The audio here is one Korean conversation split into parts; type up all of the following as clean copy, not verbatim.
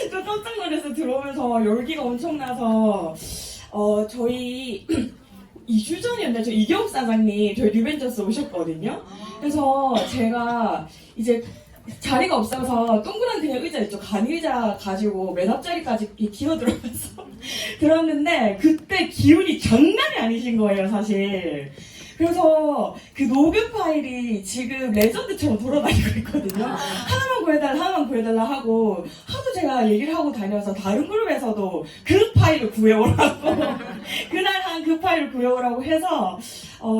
저 깜짝 놀라서 들어오면서 열기가 엄청나서 저희 2주 전이었는데 저 이경욱 사장님 저희 뉴벤져스 오셨거든요. 그래서 제가 이제 자리가 없어서 동그란 그냥 의자 있죠. 간의자 가지고 맨 앞자리까지 기어 들어가서 들었는데 그때 기운이 장난이 아니신 거예요, 사실. 그래서 그 녹음 파일이 지금 레전드처럼 돌아다니고 있거든요. 하나만 구해달라 하고 하도 제가 얘기를 하고 다녀서 다른 그룹에서도 그 파일을 구해오라고 그날 한 그 파일을 구해오라고 해서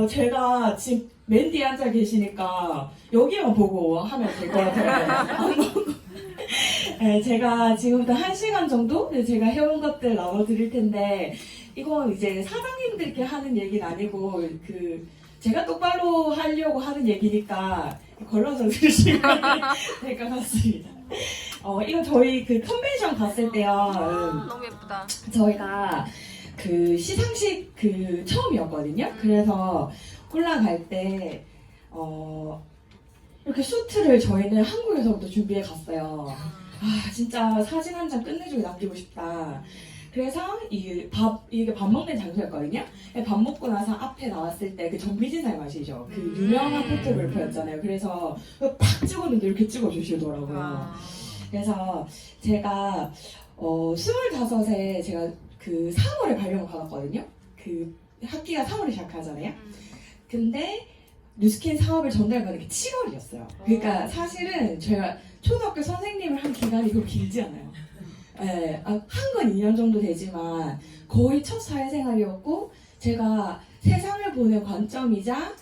제가 지금 맨 뒤에 앉아 계시니까 여기만 보고 하면 될 것 같아요. 안 보고. 네, 제가 지금부터 1시간 정도 제가 해온 것들 나눠드릴 텐데 이건 이제 사장님들께 하는 얘기는 아니고 제가 똑바로 하려고 하는 얘기니까 걸러서 들으시면 될 것 같습니다. 이건 저희 컨벤션 갔을 때요. 너무 예쁘다. 저희가 시상식 처음이었거든요. 그래서 올라갈 때 이렇게 수트를 저희는 한국에서부터 준비해 갔어요. 아 진짜 사진 한 장 끝내주고 남기고 싶다. 그래서 이게 밥 먹는 장소였거든요. 밥 먹고 나서 앞에 나왔을 때 전미진 살 마시죠. 유명한 포토그래퍼였잖아요. 그래서 팍 찍었는데 이렇게 찍어주시더라고요. 그래서 제가 25에 제가 3월에 발령을 받았거든요. 학기가 3월에 시작하잖아요. 근데 뉴스킨 사업을 전달받은 게 7월이었어요. 그러니까 사실은 제가 초등학교 선생님을 한 기간이 그렇게 길지 않아요. 네, 한 건 2년 정도 되지만 거의 첫 사회생활이었고 제가 세상을 보는 관점이자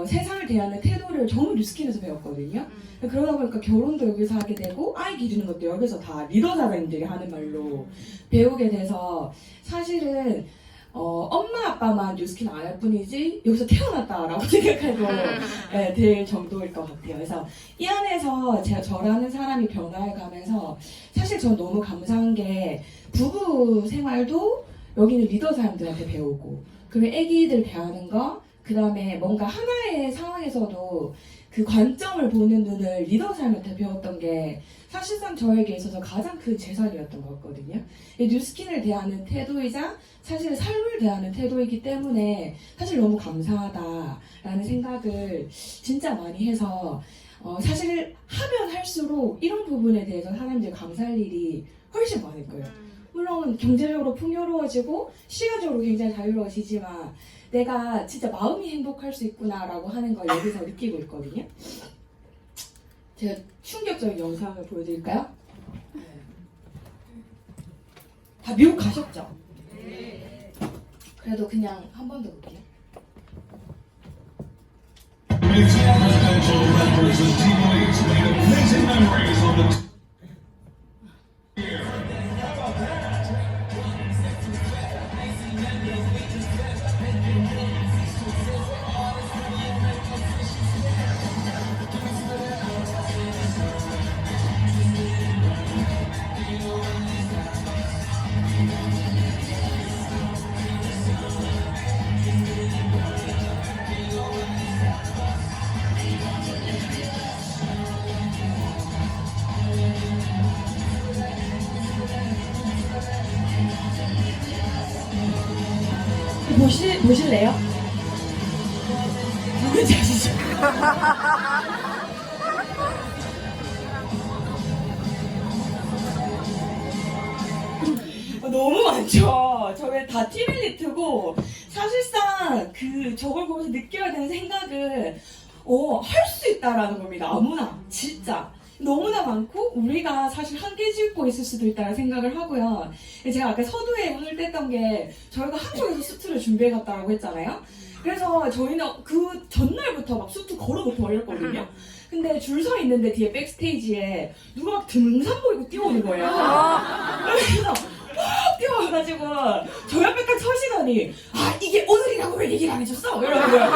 세상을 대하는 태도를 전부 뉴스킨에서 배웠거든요. 그러다 보니까 결혼도 여기서 하게 되고 아이 기르는 것도 여기서 다 리더 사장님들이 하는 말로 배우게 돼서 사실은 엄마 아빠만 뉴스킨 안 할 뿐이지 여기서 태어났다라고 생각해도 네, 될 정도일 것 같아요. 그래서 이 안에서 저라는 사람이 변화해 가면서 사실 전 너무 감사한 게 부부 생활도 여기는 리더 사람들한테 배우고 그리고 애기들 대하는 거 그 다음에 뭔가 하나의 상황에서도 그 관점을 보는 눈을 리더 사람한테 배웠던 게 사실상 저에게 있어서 가장 큰 재산이었던 것 같거든요. 뉴스킨을 대하는 태도이자 사실 삶을 대하는 태도이기 때문에 사실 너무 감사하다라는 생각을 진짜 많이 해서 사실 하면 할수록 이런 부분에 대해서 사람들이 감사할 일이 훨씬 많을 거예요. 물론 경제적으로 풍요로워지고 시간적으로 굉장히 자유로워지지만 내가 진짜 마음이 행복할 수 있구나라고 하는 걸 여기서 느끼고 있거든요. 제가 충격적인 영상을 보여드릴까요? 다 미국 가셨죠? 네. 그래도 그냥 한 번 더 볼게요. 보실래요? 누군지 아시죠? 너무 많죠. 저게 다 티밀리트고 사실상 저걸 보면서 느껴야 되는 생각은 할 수 있다라는 겁니다. 아무나 진짜. 너무나 많고 우리가 사실 한계 짓고 있을 수도 있다는 생각을 하고요. 제가 아까 서두에 오늘 뗐던 게 저희가 한국에서 수트를 준비해 갔다고 했잖아요. 그래서 저희는 그 전날부터 막 수트 걸어놓고 말렸거든요. 근데 줄 서 있는데 뒤에 백스테이지에 누가 막 등산복 입고 뛰어오는 거예요. 그래서 뛰어와가지고 저희 앞에 딱 서시더니 이게 오늘이라고 왜 얘기를 안 해줬어? 이러는 거예요.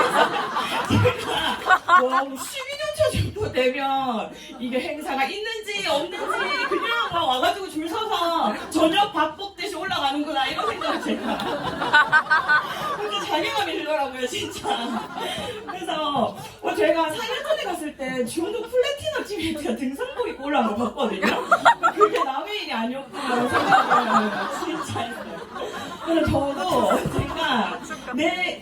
제가 12년 차 정도 되면 이게 행사가 있는지 없는지 그냥 막 와가지고 줄 서서 저녁 밥 먹듯이 올라가는구나 이런 생각을 제가 진짜 자괴감이 들더라고요 진짜. 그래서 제가 4년 전에 갔을 때 중도 플래티넘 팀에 등산복 입고 올라간 거 봤거든요. 그게 남의 일이 아니었구나 생각을 진짜 했어요. 그래서 저도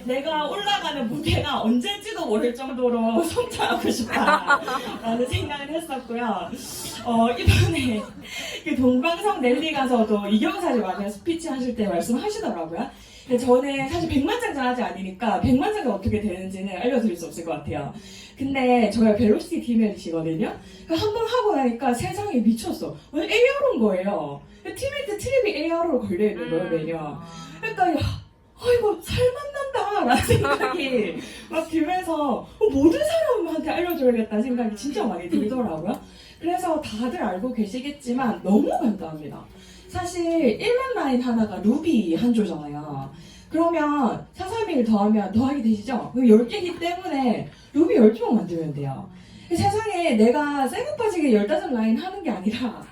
내가 올라가는 무대가 언제일지도 모를 정도로 성장하고 싶다라는 생각을 했었고요. 이번에 그 동방성 랠리 가서도 이경사를 만나서 스피치 하실 때 말씀하시더라고요. 근데 저는 사실 백만장자하지 않으니까 백만장자 어떻게 되는지는 알려드릴 수 없을 것 같아요. 근데 저희가 벨로시티 티멜이시거든요. 한 번 하고 나니까 세상이 미쳤어. 오늘 ARO인 거예요. 티멜트 트립이 ARO로 걸려있는 거예요, 매년. 그러니까 이거 살맛난다 라는 생각이 막 들면서 모든 사람한테 알려줘야겠다는 생각이 진짜 많이 들더라고요. 그래서 다들 알고 계시겠지만 너무 간단합니다. 사실 1만 라인 하나가 루비 한 조잖아요. 그러면 431 더하면 더하기 되시죠? 그럼 10개이기 때문에 루비 12번 만들면 돼요. 세상에 내가 쌩까 빠지게 15라인 하는 게 아니라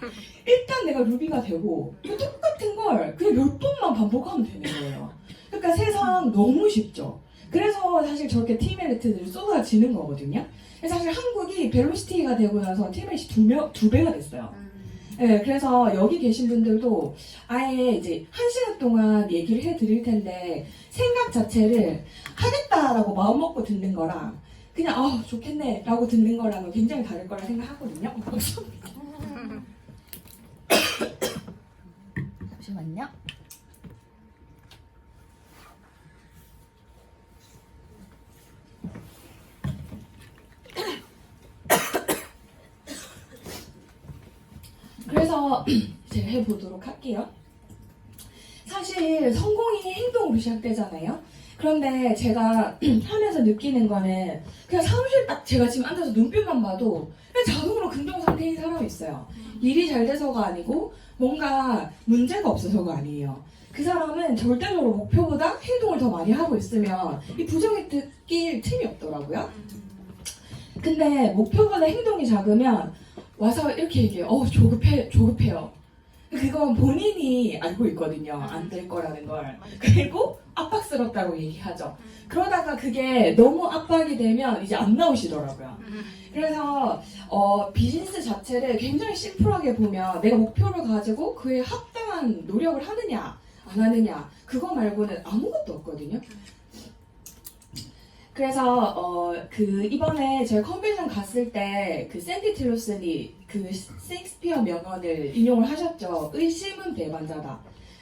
일단 내가 루비가 되고 똑같은 걸 그냥 10번만 반복하면 되는 거예요. 그러니까 세상 너무 쉽죠. 그래서 사실 저렇게 티멜트들이 쏟아지는 거거든요. 사실 한국이 벨로시티가 되고 나서 티멜트 2배가 됐어요. 네, 그래서 여기 계신 분들도 아예 이제 1시간 동안 얘기를 해드릴 텐데 생각 자체를 하겠다라고 마음 먹고 듣는 거랑 그냥 좋겠네 라고 듣는 거랑은 굉장히 다를 거라 생각하거든요. 잠시만요. 그래서 이제 해보도록 할게요. 사실 성공이 행동으로 시작되잖아요. 그런데 제가 하면서 느끼는 거는 그냥 사무실 딱 제가 지금 앉아서 눈빛만 봐도 그냥 자동으로 긍정 상태인 사람이 있어요. 일이 잘 돼서가 아니고 뭔가 문제가 없어서가 아니에요. 그 사람은 절대적으로 목표보다 행동을 더 많이 하고 있으면 이 부정이 낄 틈이 없더라고요. 근데 목표보다 행동이 작으면 와서 이렇게 얘기해요. 조급해요. 그건 본인이 알고 있거든요. 안 될 거라는 걸. 그리고 압박스럽다고 얘기하죠. 그러다가 그게 너무 압박이 되면 이제 안 나오시더라고요. 그래서 비즈니스 자체를 굉장히 심플하게 보면 내가 목표를 가지고 그에 합당한 노력을 하느냐 안 하느냐 그거 말고는 아무것도 없거든요. 그래서 이번에 저희 컨벤션 갔을 때 그 샌디 틸로슨이 그 셰익스피어 명언을 인용을 하셨죠. 의심은 배반자다.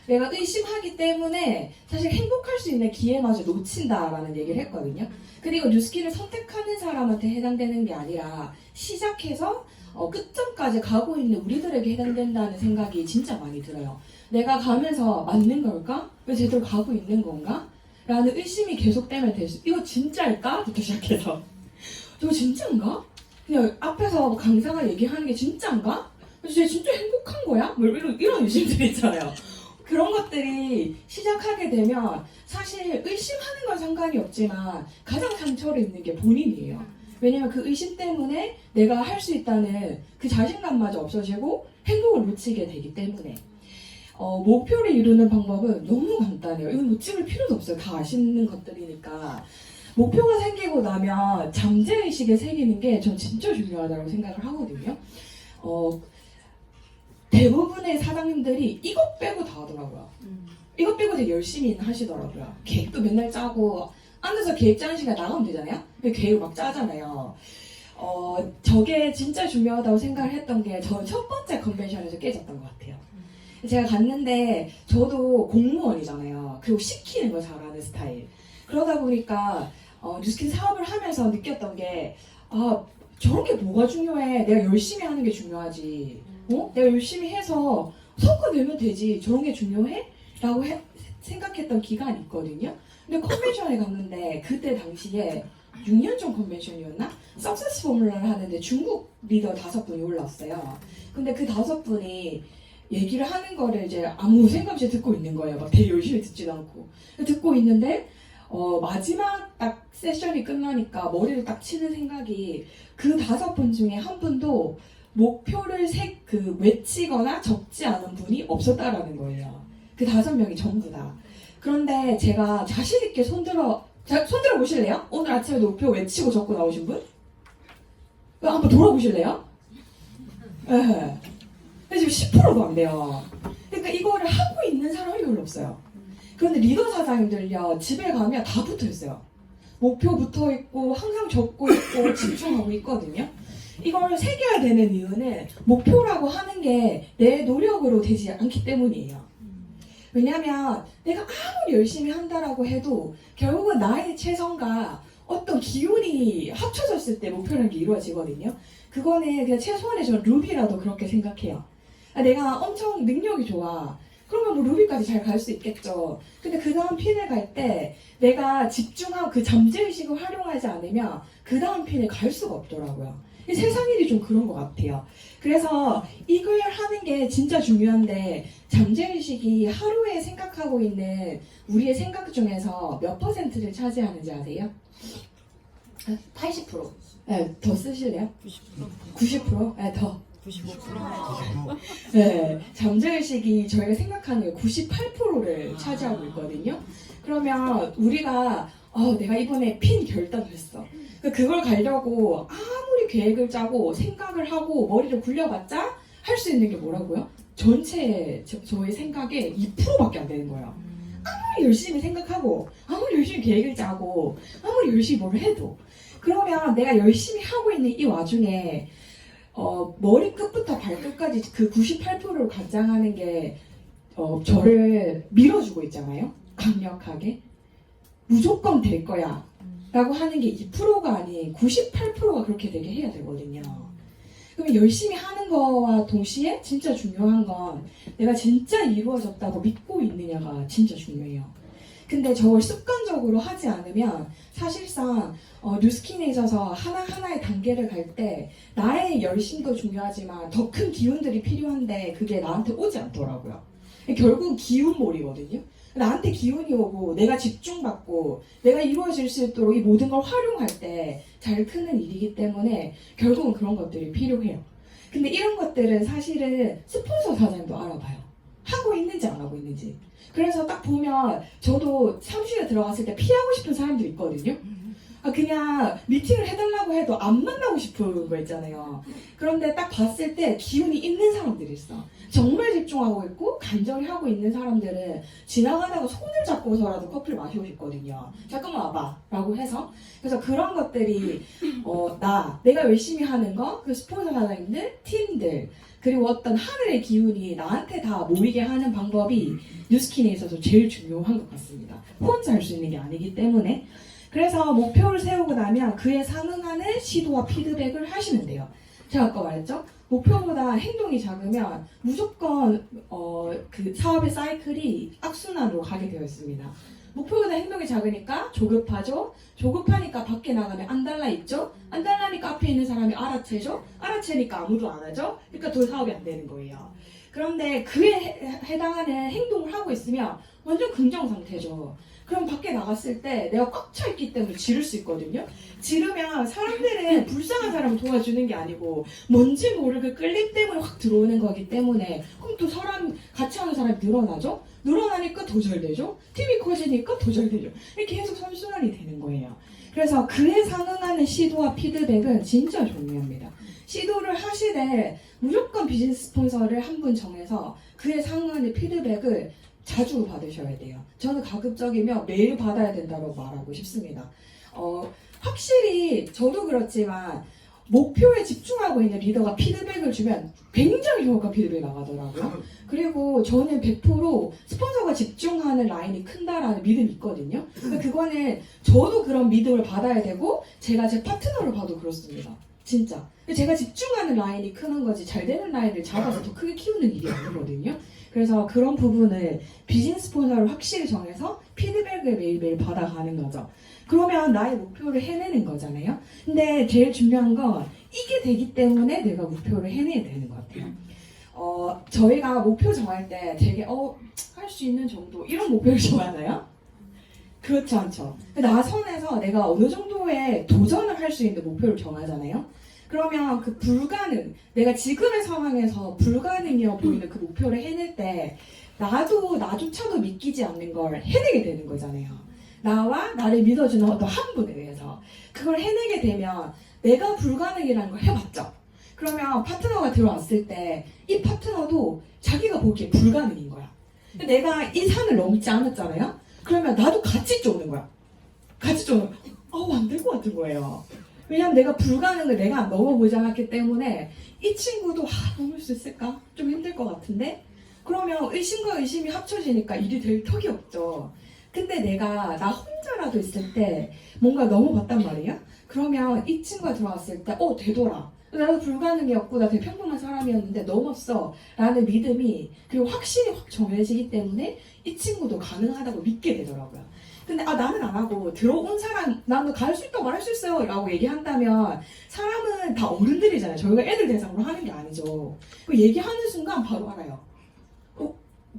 내가 의심하기 때문에 사실 행복할 수 있는 기회마저 놓친다라는 얘기를 했거든요. 그리고 뉴스킬을 선택하는 사람한테 해당되는 게 아니라 시작해서 끝점까지 가고 있는 우리들에게 해당된다는 생각이 진짜 많이 들어요. 내가 가면서 맞는 걸까? 왜 제대로 가고 있는 건가? 라는 의심이 계속되면 될수 이거 진짜일까? 부터 시작해서 저거 진짜인가? 그냥 앞에서 강사가 얘기하는 게 진짜인가? 쟤 진짜 행복한 거야? 뭐 이런 의심들이 있잖아요. 그런 것들이 시작하게 되면 사실 의심하는 건 상관이 없지만 가장 상처를 입는 게 본인이에요. 왜냐면 그 의심 때문에 내가 할 수 있다는 그 자신감마저 없어지고 행복을 놓치게 되기 때문에 목표를 이루는 방법은 너무 간단해요. 이건 뭐 찍을 필요도 없어요. 다 아시는 것들이니까. 목표가 생기고 나면 잠재의식에 새기는 게 전 진짜 중요하다고 생각을 하거든요. 대부분의 사장님들이 이것 빼고 다 하더라고요. 이것 빼고 되게 열심히 하시더라고요. 계획도 맨날 짜고 앉아서 계획 짜는 시간 나가면 되잖아요. 계획을 막 짜잖아요. 저게 진짜 중요하다고 생각을 했던 게 저는 첫 번째 컨벤션에서 깨졌던 것 같아요. 제가 갔는데 저도 공무원이잖아요. 그리고 시키는 거 잘하는 스타일. 그러다 보니까 뉴스킨 사업을 하면서 느꼈던 게 저런 게 뭐가 중요해. 내가 열심히 하는 게 중요하지. 내가 열심히 해서 성과 내면 되지. 저런 게 중요해? 라고 생각했던 기간이 있거든요. 근데 컨벤션에 갔는데 그때 당시에 6년 전 컨벤션이었나? 석세스 포뮬러를 하는데 중국 리더 5분이 올라왔어요. 근데 그 5분이 얘기를 하는 거를 이제 아무 생각 없이 듣고 있는 거예요. 막 되게 열심히 듣지도 않고. 듣고 있는데 마지막 딱 세션이 끝나니까 머리를 딱 치는 생각이 그 5분 중에 한 분도 목표를 외치거나 적지 않은 분이 없었다라는 거예요. 그 5명이 전부 다. 그런데 제가 자신있게 손들어 보실래요? 오늘 아침에 목표 외치고 적고 나오신 분? 한번 돌아보실래요? 네. 근데 지금 10%도 안 돼요. 그러니까 이거를 하고 있는 사람이 별로 없어요. 그런데 리더 사장님들요, 집에 가면 다 붙어 있어요. 목표 붙어 있고 항상 적고 있고 집중하고 있거든요. 이걸 새겨야 되는 이유는 목표라고 하는 게 내 노력으로 되지 않기 때문이에요. 왜냐면 내가 아무리 열심히 한다라고 해도 결국은 나의 최선과 어떤 기운이 합쳐졌을 때 목표라는 게 이루어지거든요. 그거는 그냥 최소한의 저 루비라도 그렇게 생각해요. 내가 엄청 능력이 좋아. 그러면 뭐 루비까지 잘 갈 수 있겠죠. 근데 그 다음 핀을 갈 때 내가 집중하고 그 잠재의식을 활용하지 않으면 그 다음 핀을 갈 수가 없더라고요. 세상 일이 좀 그런 것 같아요. 그래서 이걸 하는 게 진짜 중요한데 잠재의식이 하루에 생각하고 있는 우리의 생각 중에서 몇 퍼센트를 차지하는지 아세요? 80%. 네, 더 쓰실래요? 90%? 네, 더. 95%. 네, 잠재의식이 저희가 생각하는 98%를 차지하고 있거든요. 그러면 우리가 내가 이번에 핀 결단했어. 그걸 가려고 아무리 계획을 짜고 생각을 하고 머리를 굴려봤자 할 수 있는 게 뭐라고요? 전체 저의 생각의 2%밖에 안 되는 거예요. 아무리 열심히 생각하고 아무리 열심히 계획을 짜고 아무리 열심히 뭘 해도 그러면 내가 열심히 하고 있는 이 와중에 머리끝부터 발끝까지 그 98%를 관장하는 게 저를 밀어주고 있잖아요. 강력하게. 무조건 될 거야 라고 하는 게 2%가 아닌 98%가 그렇게 되게 해야 되거든요. 그러면 열심히 하는 거와 동시에 진짜 중요한 건 내가 진짜 이루어졌다고 믿고 있느냐가 진짜 중요해요. 근데 저걸 습관적으로 하지 않으면 사실상 뉴스킨에 있어서 하나하나의 단계를 갈 때 나의 열심도 중요하지만 더 큰 기운들이 필요한데 그게 나한테 오지 않더라고요. 결국 기운몰이거든요. 나한테 기운이 오고 내가 집중받고 내가 이루어질 수 있도록 이 모든 걸 활용할 때 잘 크는 일이기 때문에 결국은 그런 것들이 필요해요. 근데 이런 것들은 사실은 스폰서 사장님도 알아봐요. 하고 있는지 안 하고 있는지. 그래서 딱 보면 저도 사무실에 들어갔을 때 피하고 싶은 사람들이 있거든요. 그냥 미팅을 해달라고 해도 안 만나고 싶은 거 있잖아요. 그런데 딱 봤을 때 기운이 있는 사람들이 있어. 정말 집중하고 있고 간절히 하고 있는 사람들은 지나가다가 손을 잡고서라도 커피를 마시고 싶거든요. 잠깐만 와봐 라고 해서. 그래서 그런 것들이 내가 열심히 하는 거, 그 스폰서 사장님들, 팀들, 그리고 어떤 하늘의 기운이 나한테 다 모이게 하는 방법이 뉴스킨에 있어서 제일 중요한 것 같습니다. 혼자 할 수 있는 게 아니기 때문에. 그래서 목표를 세우고 나면 그에 상응하는 시도와 피드백을 하시면 돼요. 제가 아까 말했죠? 목표보다 행동이 작으면 무조건 그 사업의 사이클이 악순환으로 가게 되어 있습니다. 목표보다 행동이 작으니까 조급하죠? 조급하니까 밖에 나가면 안 달라있죠? 안 달라니까 앞에 있는 사람이 알아채죠? 알아채니까 아무도 안 하죠? 그러니까 더 사업이 안 되는 거예요. 그런데 그에 해당하는 행동을 하고 있으면 완전 긍정 상태죠. 그럼 밖에 나갔을 때 내가 꽉 차 있기 때문에 지를 수 있거든요. 지르면 사람들은 불쌍한 사람을 도와주는 게 아니고 뭔지 모르게 끌림 때문에 확 들어오는 거기 때문에 그럼 또 같이 하는 사람이 늘어나죠. 늘어나니까 더 잘 되죠. 팀이 커지니까 더 잘 되죠. 이렇게 계속 선순환이 되는 거예요. 그래서 그에 상응하는 시도와 피드백은 진짜 중요합니다. 시도를 하시되 무조건 비즈니스 스폰서를 한 분 정해서 그에 상응하는 피드백을 자주 받으셔야 돼요. 저는 가급적이면 매일 받아야 된다고 말하고 싶습니다. 확실히 저도 그렇지만 목표에 집중하고 있는 리더가 피드백을 주면 굉장히 정확한 피드백이 나가더라고요. 그리고 저는 100% 스폰서가 집중하는 라인이 큰다라는 믿음이 있거든요. 그러니까 그거는 저도 그런 믿음을 받아야 되고 제가 제 파트너를 봐도 그렇습니다. 진짜. 제가 집중하는 라인이 크는 거지 잘 되는 라인을 잡아서 더 크게 키우는 일이 아니거든요. 그래서 그런 부분을 비즈니스 스폰서를 확실히 정해서 피드백을 매일매일 받아가는 거죠. 그러면 나의 목표를 해내는 거잖아요. 근데 제일 중요한 건 이게 되기 때문에 내가 목표를 해내야 되는 것 같아요. 저희가 목표 정할 때 되게 할 수 있는 정도 이런 목표를 정하나요? 그렇지 않죠. 나선에서 내가 어느 정도의 도전을 할 수 있는 목표를 정하잖아요. 그러면 그 내가 지금의 상황에서 불가능이어 보이는 그 목표를 해낼 때 나조차도 믿기지 않는 걸 해내게 되는 거잖아요. 나와 나를 믿어주는 어떤 한 분에 의해서 그걸 해내게 되면 내가 불가능이라는 걸 해봤죠. 그러면 파트너가 들어왔을 때 이 파트너도 자기가 보기에 불가능인 거야. 근데 내가 이 산을 넘지 않았잖아요? 그러면 나도 같이 쪼는 거야. 같이 쪼는 거야. 안 될 것 같은 거예요. 왜냐면 내가 불가능을 내가 넘어보지 않았기 때문에 이 친구도 넘을 수 있을까? 좀 힘들 것 같은데? 그러면 의심과 의심이 합쳐지니까 일이 될 턱이 없죠. 근데 내가 나 혼자라도 있을 때 뭔가 넘어봤단 말이야? 그러면 이 친구가 들어왔을 때 되더라. 나도 불가능이었고 나 되게 평범한 사람이었는데 넘었어 라는 믿음이 그리고 확신이 확 정해지기 때문에 이 친구도 가능하다고 믿게 되더라고요. 근데 나는 안 하고 들어온 사람 나는 갈 수 있다고 말할 수 있어요 라고 얘기한다면 사람은 다 어른들이잖아요. 저희가 애들 대상으로 하는 게 아니죠. 그 얘기하는 순간 바로 알아요.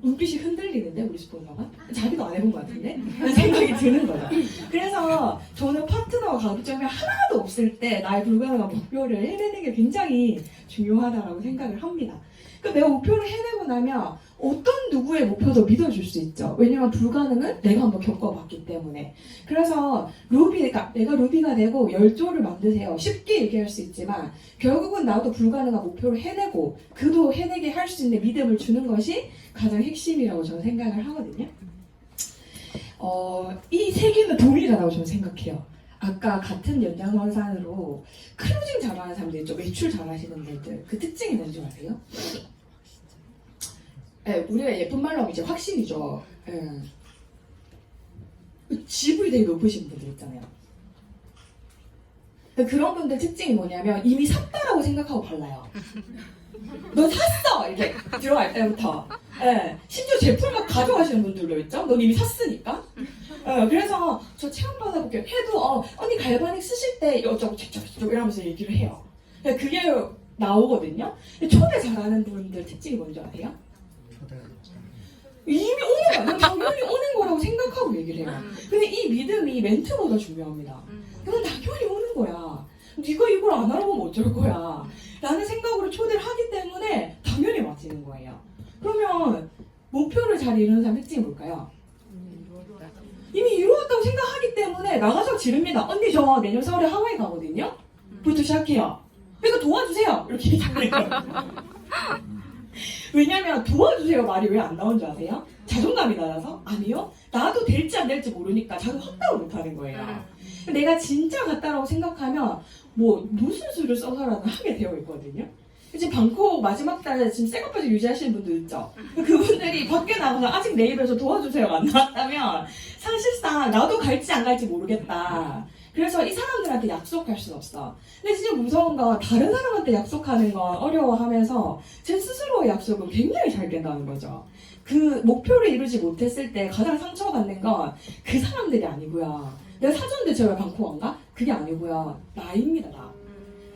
눈빛이 흔들리는데 우리 스포너가? 자기도 안 해본 것 같은데? 라는 생각이 드는 거죠. 그래서 저는 파트너가 가급적이면 하나도 없을 때 나의 불가능한 목표를 해내는 게 굉장히 중요하다고 생각을 합니다. 그러니까 내가 목표를 해내고 나면 어떤 누구의 목표도 믿어줄 수 있죠. 왜냐면 불가능은 내가 한번 겪어봤기 때문에. 그래서 내가 루비가 되고 열조를 만드세요. 쉽게 얘기할 수 있지만 결국은 나도 불가능한 목표를 해내고 그도 해내게 할 수 있는 믿음을 주는 것이 가장 핵심이라고 저는 생각을 하거든요. 이 세 개는 동일하다고 저는 생각해요. 아까 같은 연장선상으로 클로징 잘하는 사람들 있죠. 매출 잘하시는 분들. 그 특징이 뭔지 아세요? 네, 우리가 예쁜 말로 하면 이제 확신이죠. 네. 지분이 되게 높으신 분들 있잖아요. 그런 분들 특징이 뭐냐면 이미 샀다라고 생각하고 발라요. 너 샀어! 이렇게 들어갈 때부터. 네. 심지어 제품 막 가져가시는 분들도 있죠? 넌 이미 샀으니까. 그래서 저 체험 받아볼게요. 해도 언니 갈바닉 쓰실 때 어쩌고 저쩌고 이러면서 얘기를 해요. 그게 나오거든요. 초대 잘하는 분들 특징이 뭔지 아세요? 이미 오는 거야. 당연히 오는 거라고 생각하고 얘기를 해요. 근데 이 믿음이 멘트보다 중요합니다. 이건 당연히 오는 거야. 네가 이걸 안 알아보면 어쩔 거야. 라는 생각으로 초대를 하기 때문에 당연히 맞히는 거예요. 그러면 목표를 잘 이루는 사람 특징이 뭘까요? 이미 이루었다고 생각하기 때문에 나가서 지릅니다. 언니 저 내년 4월에 하와이 가거든요. 부터 시작해요. 그러니까 도와주세요. 이렇게 얘기하는 거예요. 왜냐면 도와주세요 말이 왜 안 나온 줄 아세요? 자존감이 낮아서? 아니요. 나도 될지 안 될지 모르니까 자기 확답을 못하는 거예요. 내가 진짜 같다라고 생각하면 무슨 수를 써서라도 하게 되어 있거든요. 지금 방콕 마지막 달에 지금 셋업까지 유지하시는 분들 있죠? 그분들이 밖에 나가서 아직 내 입에서 도와주세요 안 나왔다면 사실상 나도 갈지 안 갈지 모르겠다. 그래서 이 사람들한테 약속할 순 없어. 근데 진짜 무서운 건 다른 사람한테 약속하는 건 어려워하면서 제 스스로의 약속은 굉장히 잘 된다는 거죠. 그 목표를 이루지 못했을 때 가장 상처받는 건 그 사람들이 아니고요. 내가 사줬는데 제가 왜 방콕 안 가? 그게 아니고요. 나입니다, 나.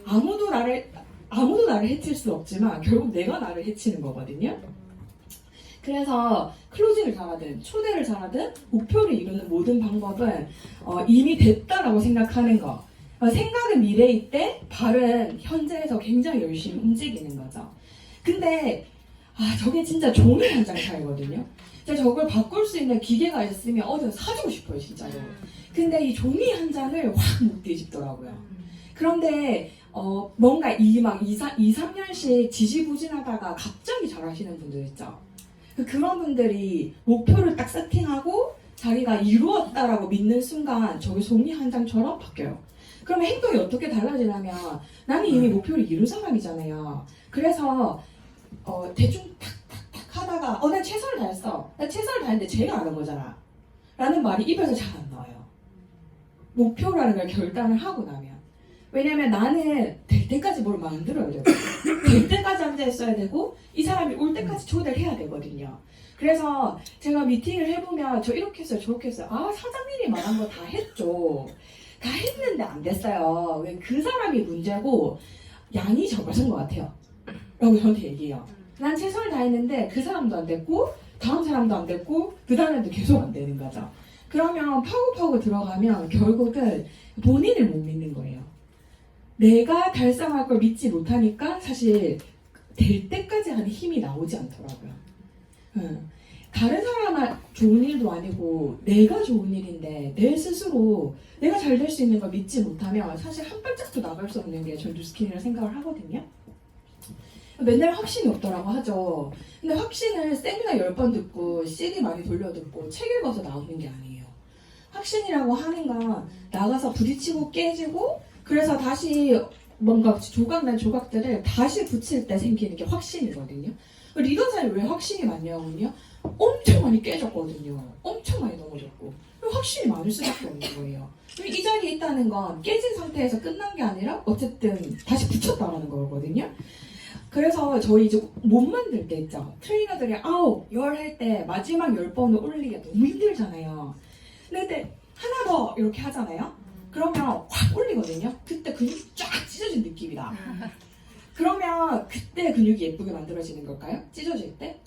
아무도 나를 해칠 수 없지만 결국 내가 나를 해치는 거거든요. 그래서 클로징을 잘하든 초대를 잘하든 목표를 이루는 모든 방법은 이미 됐다라고 생각하는 거. 생각은 미래일 때 발은 현재에서 굉장히 열심히 움직이는 거죠. 근데 저게 진짜 종이 한 장 차이거든요. 제가 저걸 바꿀 수 있는 기계가 있으면 어디서 사주고 싶어요, 진짜로. 근데 이 종이 한 장을 확 못 뒤집더라고요. 그런데 뭔가 2, 3년씩 지지부진하다가 갑자기 잘하시는 분들 있죠. 그런 분들이 목표를 딱 세팅하고 자기가 이루었다라고 믿는 순간 저게 종이 한 장처럼 바뀌어요. 그러면 행동이 어떻게 달라지냐면 나는 이미 목표를 이룬 사람이잖아요. 그래서 대충 탁탁탁 하다가 난 최선을 다했어. 나 최선을 다했는데 제가 안 한 거잖아. 라는 말이 입에서 잘 안 나와요. 목표라는 걸 결단을 하고 나면. 왜냐면 나는 될 때까지 뭘 만들어야 되고 될 때까지 앉아있어야 되고 이 사람이 올 때까지 초대를 해야 되거든요. 그래서 제가 미팅을 해보면 저 이렇게 했어요 저렇게 했어요. 사장님이 말한 거 다 했죠. 다 했는데 안 됐어요. 왜 그 사람이 문제고 양이 적어진 것 같아요 라고 저한테 얘기해요. 난 최선을 다했는데 그 사람도 안 됐고 다음 사람도 안 됐고 그 다음에도 계속 안 되는 거죠. 그러면 파고 들어가면 결국은 본인을 못 믿는 거예요. 내가 달성할 걸 믿지 못하니까 사실 될 때까지 하는 힘이 나오지 않더라고요. 다른 사람 좋은 일도 아니고 내가 좋은 일인데 내 스스로 내가 잘 될 수 있는 걸 믿지 못하면 사실 한 발짝도 나갈 수 없는 게 전 뉴스킨이라고 생각을 하거든요. 맨날 확신이 없더라고 하죠. 근데 확신을 세미나 10번 듣고 CD 많이 돌려 듣고 책 읽어서 나오는 게 아니에요. 확신이라고 하는 건 나가서 부딪히고 깨지고 그래서 다시 뭔가 조각난 조각들을 다시 붙일 때 생기는 게 확신이거든요. 리더자에 왜 확신이 많냐면요. 엄청 많이 깨졌거든요. 엄청 많이 넘어졌고 확신이 많을 수밖에 없는 거예요. 이 자리에 있다는 건 깨진 상태에서 끝난 게 아니라 어쨌든 다시 붙였다라는 거거든요. 그래서 저희 이제 못 만들 때 있죠. 트레이너들이 9, 10 할 때 마지막 10번을 올리기가 너무 힘들잖아요. 근데 하나 더 이렇게 하잖아요. 그러면 확 올리거든요. 그때 근육이 쫙 찢어진 느낌이다. 그러면 그때 근육이 예쁘게 만들어지는 걸까요? 찢어질 때?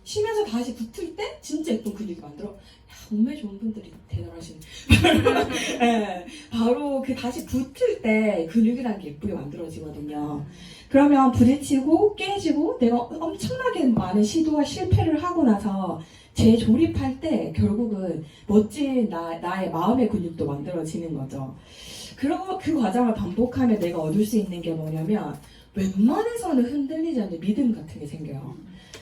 쉬면서 다시 붙을 때 진짜 예쁜 근육이 만들어. 야, 몸매 좋은 분들이 대단하시네. 네, 바로 그 다시 붙을 때 근육이라는 게 예쁘게 만들어지거든요. 그러면 부딪히고 깨지고 내가 엄청나게 많은 시도와 실패를 하고 나서 재조립할 때 결국은 멋진 나의 마음의 근육도 만들어지는 거죠. 그리고 그 과정을 반복하면 내가 얻을 수 있는 게 뭐냐면 웬만해서는 흔들리지 않는 믿음 같은 게 생겨요.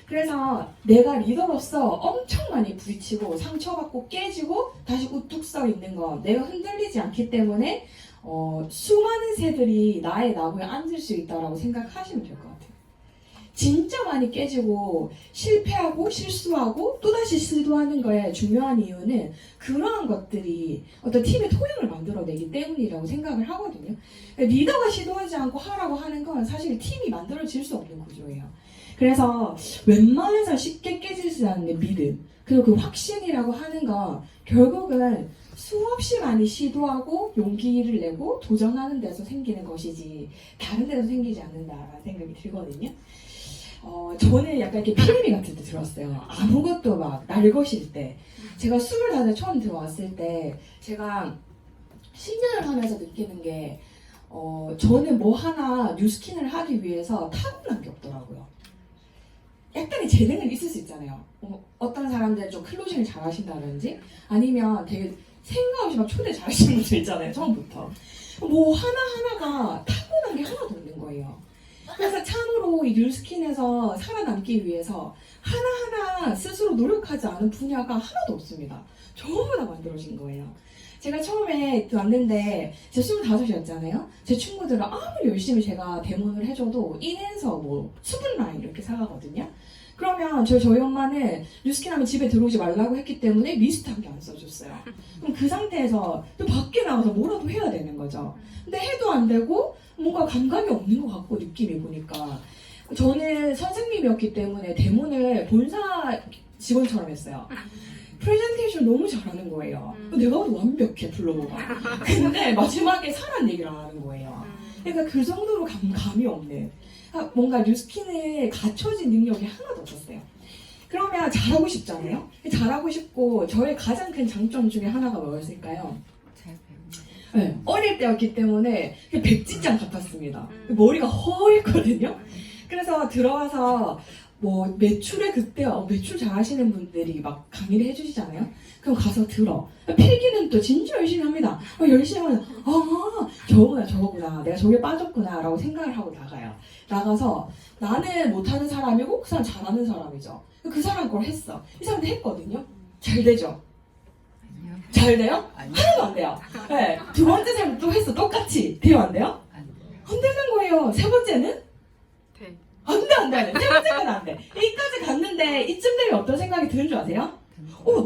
그래서 내가 리더로서 엄청 많이 부딪히고 상처받고 깨지고 다시 우뚝 서 있는 거 내가 흔들리지 않기 때문에 수많은 새들이 나의 나무에 앉을 수 있다라고 생각하시면 될 것 같아요. 진짜 많이 깨지고 실패하고 실수하고 또다시 시도하는 거에 중요한 이유는 그러한 것들이 어떤 팀의 토양을 만들어내기 때문이라고 생각을 하거든요. 리더가 시도하지 않고 하라고 하는 건 사실 팀이 만들어질 수 없는 구조예요. 그래서 웬만해서 쉽게 깨지지 않는 믿음 그리고 그 확신이라고 하는 건 결국은 수없이 많이 시도하고 용기를 내고 도전하는 데서 생기는 것이지 다른 데서 생기지 않는다라는 생각이 들거든요. 저는 약간 이렇게 피리미 같은 때 들었어요. 아무것도 막 날 것일 때 제가 25에 처음 들어왔을 때 제가 10년을 하면서 느끼는 게 저는 뭐 하나 뉴스킨을 하기 위해서 타고난 게 없더라고요. 약간의 재능은 있을 수 있잖아요. 어떤 사람들은 좀 클로징을 잘 하신다든지 아니면 되게 생각 없이 막 초대 잘하시는 분들 있잖아요. 처음부터. 뭐 하나하나가 타고난 게 하나도 없는 거예요. 그래서 참으로 이 뉴스킨에서 살아남기 위해서 하나하나 스스로 노력하지 않은 분야가 하나도 없습니다. 전부 다 만들어진 거예요. 제가 처음에 왔는데 제가 25이었잖아요. 제 친구들은 아무리 열심히 제가 데모를 해줘도 인해서 뭐 수분 라인 이렇게 사가거든요. 그러면 저희 엄마는 뉴스킨 하면 집에 들어오지 말라고 했기 때문에 리스트 한 개 안 써줬어요. 그럼 그 상태에서 또 밖에 나가서 뭐라도 해야 되는 거죠. 근데 해도 안 되고 뭔가 감각이 없는 것 같고 느낌이 보니까 저는 선생님이었기 때문에 데모를 본사 직원처럼 했어요. 프레젠테이션 너무 잘하는 거예요. 내가 봐도 완벽해 플로우가. 근데 마지막에 사람 얘기를 안 하는 거예요. 그러니까 그 정도로 감이 없는 뭔가 뉴스킨에 갖춰진 능력이 하나도 없었어요. 그러면 잘하고 싶잖아요. 잘하고 싶고 저의 가장 큰 장점 중에 하나가 뭐였을까요? 네, 어릴 때였기 때문에 백지장 같았습니다. 머리가 허했거든요. 그래서 들어와서 뭐 매출에 그때 매출 잘하시는 분들이 막 강의를 해주시잖아요. 그럼 가서 들어. 필기는 또 진짜 열심히 합니다. 열심히 하면 저거구나 내가 저게 빠졌구나 라고 생각을 하고 나가요. 나가서 나는 못하는 사람이고 그 사람 잘하는 사람이죠. 그 사람 걸 했어. 이 사람도 했거든요. 잘 되죠? 잘 돼요? 하나도 안 돼요. 네, 두 번째 사람 또 했어. 똑같이. 돼요? 안 돼요? 안 되는 거예요. 세 번째는? 안 돼. 세 번째는 안 돼. 여기까지 갔는데 이쯤 되면 어떤 생각이 드는 줄 아세요?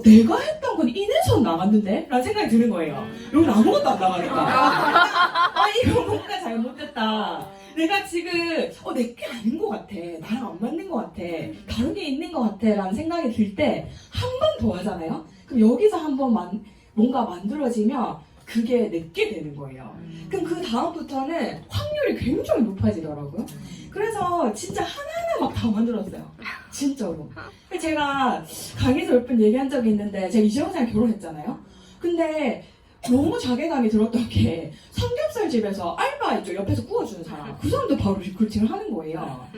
내가 했던 건 인해서 나갔는데? 라는 생각이 드는 거예요. 여기 아무것도 안 나가니까. 이거 뭔가 잘못됐다. 내가 지금 내게 아닌 것 같아. 나랑 안 맞는 것 같아. 다른 게 있는 것 같아. 라는 생각이 들 때 한 번 더 하잖아요. 그럼 여기서 한 번 뭔가 만들어지면 그게 내게 되는 거예요. 그럼 그 다음부터는 확률이 굉장히 높아지더라고요. 그래서 진짜 하나하나 막 다 만들었어요. 진짜로. 제가 강의에서 몇 번 얘기한 적이 있는데 제가 이재원사랑 결혼했잖아요. 근데 너무 자괴감이 들었던 게 삼겹살 집에서 알바 있죠. 옆에서 구워주는 사람. 그 사람도 바로 리크루팅을 하는 거예요.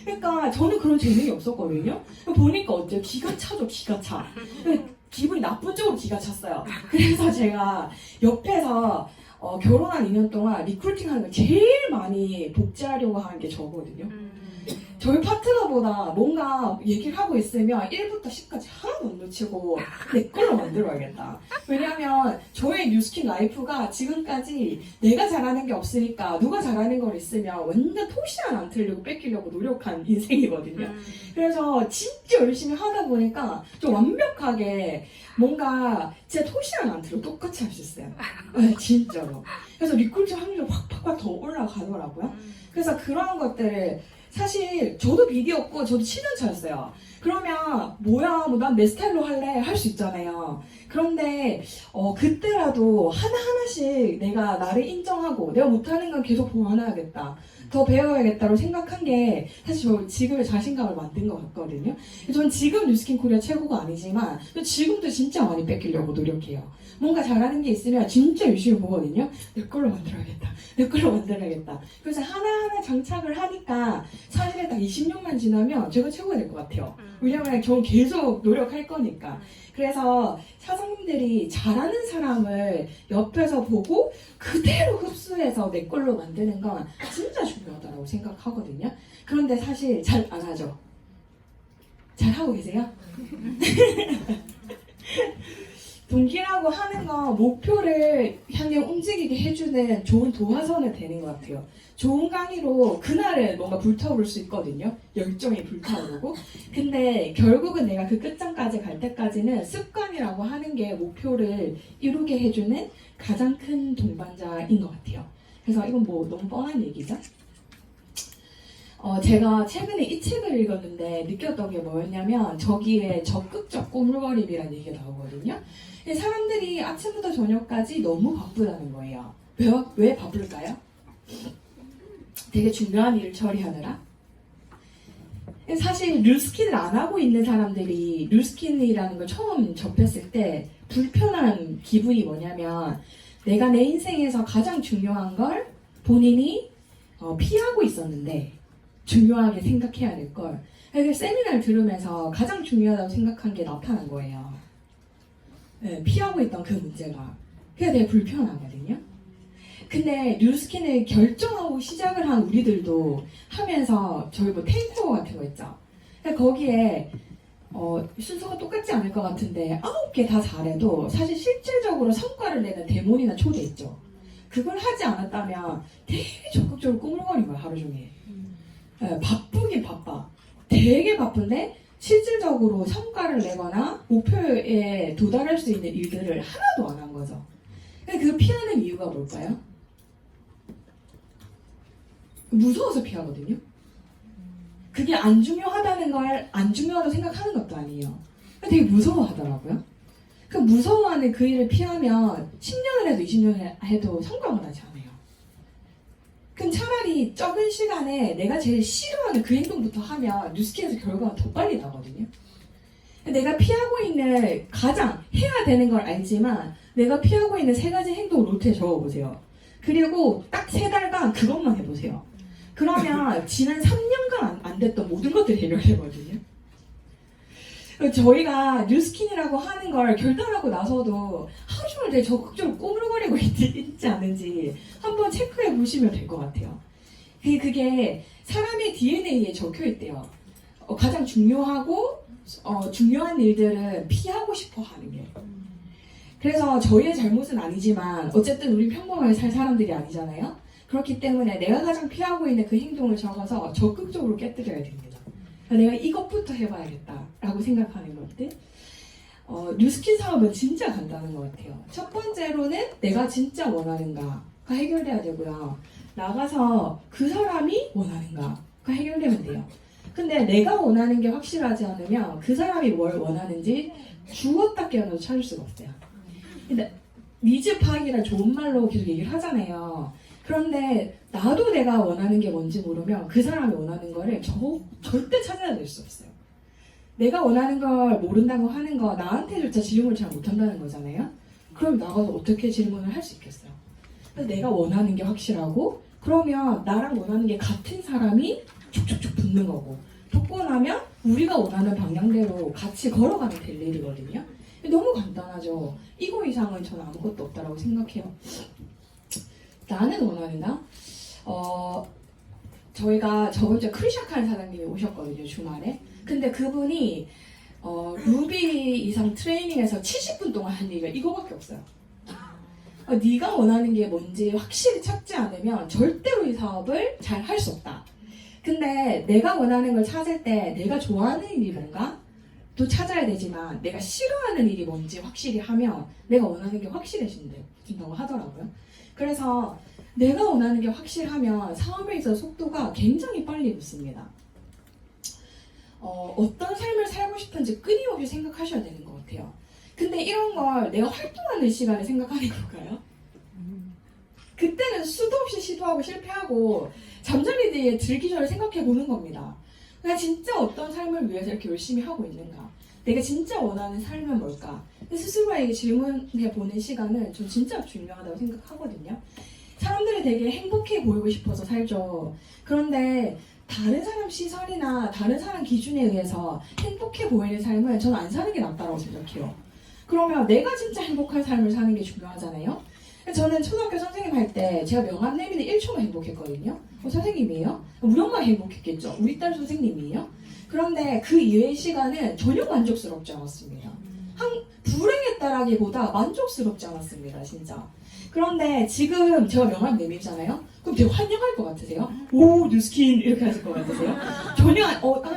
그러니까 저는 그런 재능이 없었거든요. 보니까 어때요? 기가 차죠. 기가 차. 기분이 나쁜 쪽으로 기가 찼어요. 그래서 제가 옆에서 결혼한 2년 동안 리크루팅 하는 걸 제일 많이 복제하려고 하는 게 저거든요. 저희 파트너보다 뭔가 얘기를 하고 있으면 1부터 10까지 하나도 못 놓치고 내 걸로 만들어야겠다. 왜냐하면 저의 뉴스킨 라이프가 지금까지 내가 잘하는 게 없으니까 누가 잘하는 걸 있으면 완전 토시안 안 틀리고 뺏기려고 노력한 인생이거든요. 그래서 진짜 열심히 하다 보니까 좀 완벽하게 뭔가 제 토시안 안 틀리고 똑같이 할 수 있어요. 네, 진짜로. 그래서 리콜즈 확률이 확 더 올라가더라고요. 그래서 그런 것들을 사실 저도 비디오였고 저도 7년 차였어요. 그러면 뭐야 뭐 난 내 스타일로 할래 할 수 있잖아요. 그런데 그때라도 하나하나씩 내가 나를 인정하고 내가 못하는 건 계속 보완해야겠다. 더 배워야겠다고 생각한 게 사실 저 지금의 자신감을 만든 것 같거든요. 전 지금 뉴스킨 코리아 최고가 아니지만 지금도 진짜 많이 뺏기려고 노력해요. 뭔가 잘하는 게 있으면 진짜 열심히 보거든요. 내 걸로 만들어야겠다. 내 걸로 만들어야겠다. 그래서 하나하나 장착을 하니까 사실은 딱 20년만 지나면 제가 최고가 될 것 같아요. 왜냐면 저는 계속 노력할 거니까. 그래서 사장님들이 잘하는 사람을 옆에서 보고 그대로 흡수해서 내 걸로 만드는 건 진짜 중요하다고 생각하거든요. 그런데 사실 잘 안 하죠. 잘 하고 계세요? 동기라고 하는 건 목표를 향해 움직이게 해주는 좋은 도화선을 되는 것 같아요. 좋은 강의로 그날은 뭔가 불타오를 수 있거든요. 열정이 불타오르고. 근데 결국은 내가 그 끝장까지 갈 때까지는 습관이라고 하는 게 목표를 이루게 해주는 가장 큰 동반자인 것 같아요. 그래서 이건 뭐 너무 뻔한 얘기죠? 제가 최근에 이 책을 읽었는데 느꼈던 게 뭐였냐면 저기에 적극적 꾸물거림이라는 얘기가 나오거든요. 사람들이 아침부터 저녁까지 너무 바쁘다는 거예요. 왜 바쁠까요? 되게 중요한 일을 처리하느라? 사실 뉴스킨을 안 하고 있는 사람들이 뉴스킨이라는 걸 처음 접했을 때 불편한 기분이 뭐냐면 내가 내 인생에서 가장 중요한 걸 본인이 피하고 있었는데 중요하게 생각해야 될 걸. 그래서 세미나를 들으면서 가장 중요하다고 생각한 게 나타난 거예요. 네, 피하고 있던 그 문제가. 그게 되게 불편하거든요. 근데 뉴스킨을 결정하고 시작을 한 우리들도 하면서 저희 뭐 탱커 같은 거 있죠. 거기에 순서가 똑같지 않을 것 같은데 9개 다 잘해도 사실 실질적으로 성과를 내는 데몬이나 초대 있죠. 그걸 하지 않았다면 되게 적극적으로 꾸물거린 거야 하루 종일. 네, 바쁘긴 바빠. 되게 바쁜데 실질적으로 성과를 내거나 목표에 도달할 수 있는 일들을 하나도 안 한 거죠. 근데 그 피하는 이유가 뭘까요? 무서워서 피하거든요. 그게 안 중요하다는 걸 안 중요하다고 생각하는 것도 아니에요. 되게 무서워하더라고요. 그 무서워하는 그 일을 피하면 10년을 해도 20년을 해도 성과가 나지 않아요. 그럼 차라리 적은 시간에 내가 제일 싫어하는 그 행동부터 하면 뉴스킨에서 결과가 더 빨리 나거든요. 내가 피하고 있는 가장 해야 되는 걸 알지만 내가 피하고 있는 3가지 행동을 노트에 적어보세요. 그리고 딱 3달간 그것만 해보세요. 그러면 지난 3년간 안 됐던 모든 것들을 해결되거든요. 저희가 뉴스킨이라고 하는 걸 결단하고 나서도 하루 종일 되게 적극적으로 꾸물거리고 있지 않은지 한번 체크해 보시면 될 것 같아요. 그게 사람의 DNA에 적혀 있대요. 가장 중요하고 중요한 일들은 피하고 싶어 하는 게. 그래서 저희의 잘못은 아니지만 어쨌든 우리 평범하게 살 사람들이 아니잖아요. 그렇기 때문에 내가 가장 피하고 있는 그 행동을 적어서 적극적으로 깨뜨려야 됩니다. 내가 이것부터 해봐야겠다라고 생각하는 것들. 뉴스킨 사업은 진짜 간단한 것 같아요. 첫 번째로는 내가 진짜 원하는가가 해결돼야 되고요. 나가서 그 사람이 원하는가가 해결되면 돼요. 근데 내가 원하는 게 확실하지 않으면 그 사람이 뭘 원하는지 주었다 깨어나도 찾을 수가 없어요. 근데 니즈 파악이란 좋은 말로 계속 얘기를 하잖아요. 그런데 나도 내가 원하는 게 뭔지 모르면 그 사람이 원하는 거를 절대 찾아낼 수 없어요. 내가 원하는 걸 모른다고 하는 거 나한테조차 질문을 잘 못한다는 거잖아요. 그럼 나가서 어떻게 질문을 할 수 있겠어요? 내가 원하는 게 확실하고 그러면 나랑 원하는 게 같은 사람이 촉촉촉 붙는 거고 붙고 나면 우리가 원하는 방향대로 같이 걸어가면 될 일이거든요. 너무 간단하죠. 이거 이상은 저는 아무것도 없다고 생각해요. 나는 원하는가? 저희가 저번 주에 크리샤칸 사장님이 오셨거든요, 주말에. 근데 그분이 루비 이상 트레이닝에서 70분 동안 한 얘기가 이거밖에 없어요. 네가 원하는 게 뭔지 확실히 찾지 않으면 절대로 이 사업을 잘 할 수 없다. 근데 내가 원하는 걸 찾을 때 내가 좋아하는 일이 뭔가 또 찾아야 되지만 내가 싫어하는 일이 뭔지 확실히 하면 내가 원하는 게 확실해진다고 하더라고요. 그래서 내가 원하는 게 확실하면 사업에 있어서 속도가 굉장히 빨리 붙습니다. 어떤 삶을 살고 싶은지 끊임없이 생각하셔야 되는 것 같아요. 근데 이런 걸 내가 활동하는 시간에 생각하는 걸까요? 그때는 수도 없이 시도하고 실패하고 잠자리 뒤에 들기 전에 생각해 보는 겁니다. 내가 진짜 어떤 삶을 위해서 이렇게 열심히 하고 있는가? 내가 진짜 원하는 삶은 뭘까? 스스로에게 질문해 보는 시간은 전 진짜 중요하다고 생각하거든요. 사람들이 되게 행복해 보이고 싶어서 살죠. 그런데 다른 사람 시선이나 다른 사람 기준에 의해서 행복해 보이는 삶은 저는 안 사는 게 낫다고 생각해요. 그러면 내가 진짜 행복한 삶을 사는 게 중요하잖아요. 저는 초등학교 선생님 할 때 제가 명함 내미는 1초만 행복했거든요. 선생님이에요? 우리 엄마 행복했겠죠. 우리 딸 선생님이에요? 그런데 그 이외의 시간은 전혀 만족스럽지 않았습니다. 불행했다라기보다 만족스럽지 않았습니다, 진짜. 그런데 지금 제가 명함 내밀잖아요? 그럼 되게 환영할 것 같으세요? 오, 뉴스킨 이렇게 하실 것 같으세요? 전혀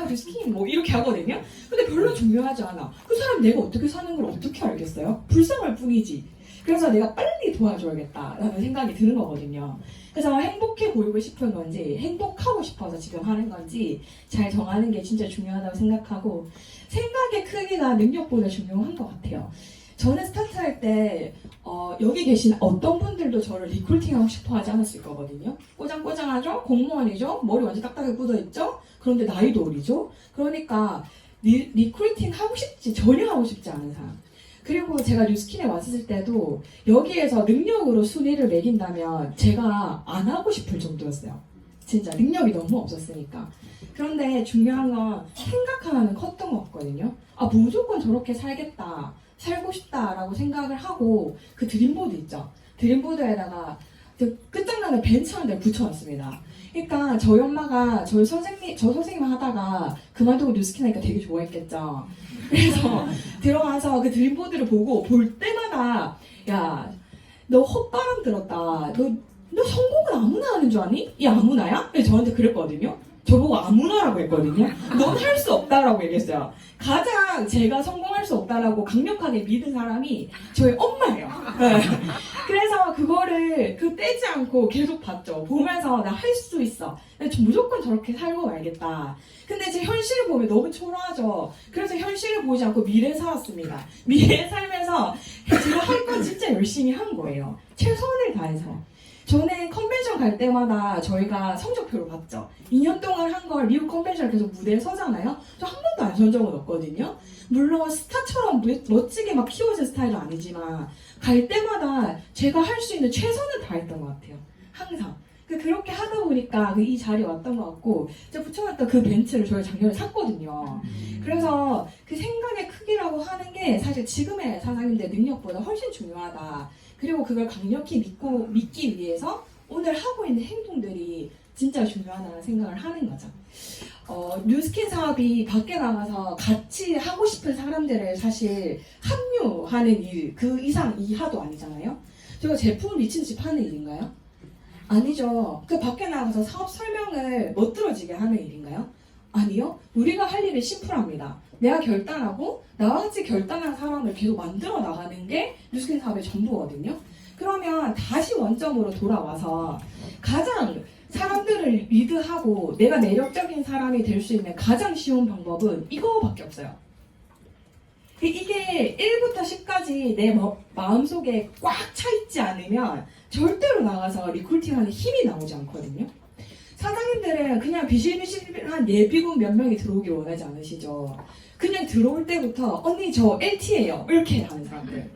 뉴스킨 뭐 이렇게 하거든요? 근데 별로 중요하지 않아. 그 사람 내가 어떻게 사는 걸 어떻게 알겠어요? 불쌍할 뿐이지. 그래서 내가 빨리 도와줘야겠다라는 생각이 드는 거거든요. 그래서 행복해 보이고 싶은 건지 행복하고 싶어서 지금 하는 건지 잘 정하는 게 진짜 중요하다고 생각하고 생각의 크기가 능력보다 중요한 것 같아요. 저는 스타트할 때 여기 계신 어떤 분들도 저를 리크루팅하고 싶어 하지 않았을 거거든요. 꼬장꼬장하죠? 공무원이죠? 머리 완전 딱딱하게 굳어있죠? 그런데 나이도 어리죠? 그러니까 리크루팅 하고 싶지 전혀 하고 싶지 않은 사람. 그리고 제가 뉴스킨에 왔을 때도 여기에서 능력으로 순위를 매긴다면 제가 안 하고 싶을 정도였어요. 진짜 능력이 너무 없었으니까. 그런데 중요한 건 생각 하나는 컸던 것 같거든요. 무조건 저렇게 살겠다, 살고 싶다라고 생각을 하고 그 드림보드 있죠. 드림보드에다가 끝장나는 벤츠 한 대를 붙여놨습니다. 그러니까 저희 엄마가 저 선생님 하다가 그만두고 뉴스킨 하니까 되게 좋아했겠죠. 그래서 들어가서 그 드림보드를 보고 볼 때마다 야, 너 헛바람 들었다. 너 성공은 아무나 하는 줄 아니? 이 아무나야? 저한테 그랬거든요. 저보고 아무나라고 했거든요. 넌 할 수 없다라고 얘기했어요. 가장 제가 성공할 수 없다라고 강력하게 믿은 사람이 저희 엄마예요. 네. 그래서 그거를 떼지 않고 계속 봤죠. 보면서 나 할 수 있어. 무조건 저렇게 살고 말겠다. 근데 제 현실을 보면 너무 초라하죠. 그래서 현실을 보지 않고 미래 살았습니다. 미래 살면서 제가 할 건 진짜 열심히 한 거예요. 최선을 다해서. 저는 컨벤션 갈 때마다 저희가 성적표를 봤죠. 2년 동안 한 걸 미국 컨벤션 계속 무대에 서잖아요. 저 한 번도 안 선 적은 없거든요. 물론 스타처럼 멋지게 막 키워진 스타일은 아니지만 갈 때마다 제가 할 수 있는 최선을 다했던 것 같아요. 항상. 그렇게 하다 보니까 이 자리에 왔던 것 같고 제가 붙여놨던 그 벤츠를 저희 작년에 샀거든요. 그래서 그 생각의 크기라고 하는 게 사실 지금의 사장님들의 능력보다 훨씬 중요하다. 그리고 그걸 강력히 믿기 위해서 오늘 하고 있는 행동들이 진짜 중요하다는 생각을 하는 거죠. 뉴스킨 사업이 밖에 나가서 같이 하고 싶은 사람들을 사실 합류하는 일, 그 이상 이하도 아니잖아요. 제가 제품을 미친 듯이 파는 일인가요? 아니죠. 그 밖에 나가서 사업 설명을 멋들어지게 하는 일인가요? 아니요. 우리가 할 일은 심플합니다. 내가 결단하고 나와 같이 결단한 사람을 계속 만들어 나가는 게 뉴스킨 사업의 전부거든요. 그러면 다시 원점으로 돌아와서 가장 사람들을 리드하고 내가 매력적인 사람이 될 수 있는 가장 쉬운 방법은 이거밖에 없어요. 이게 1부터 10까지 내 마음속에 꽉 차 있지 않으면 절대로 나가서 리크루팅하는 힘이 나오지 않거든요. 사장님들은 그냥 비실비실한 예비군 몇 명이 들어오길 원하지 않으시죠. 그냥 들어올 때부터 언니 저 LT예요 이렇게 하는 사람들.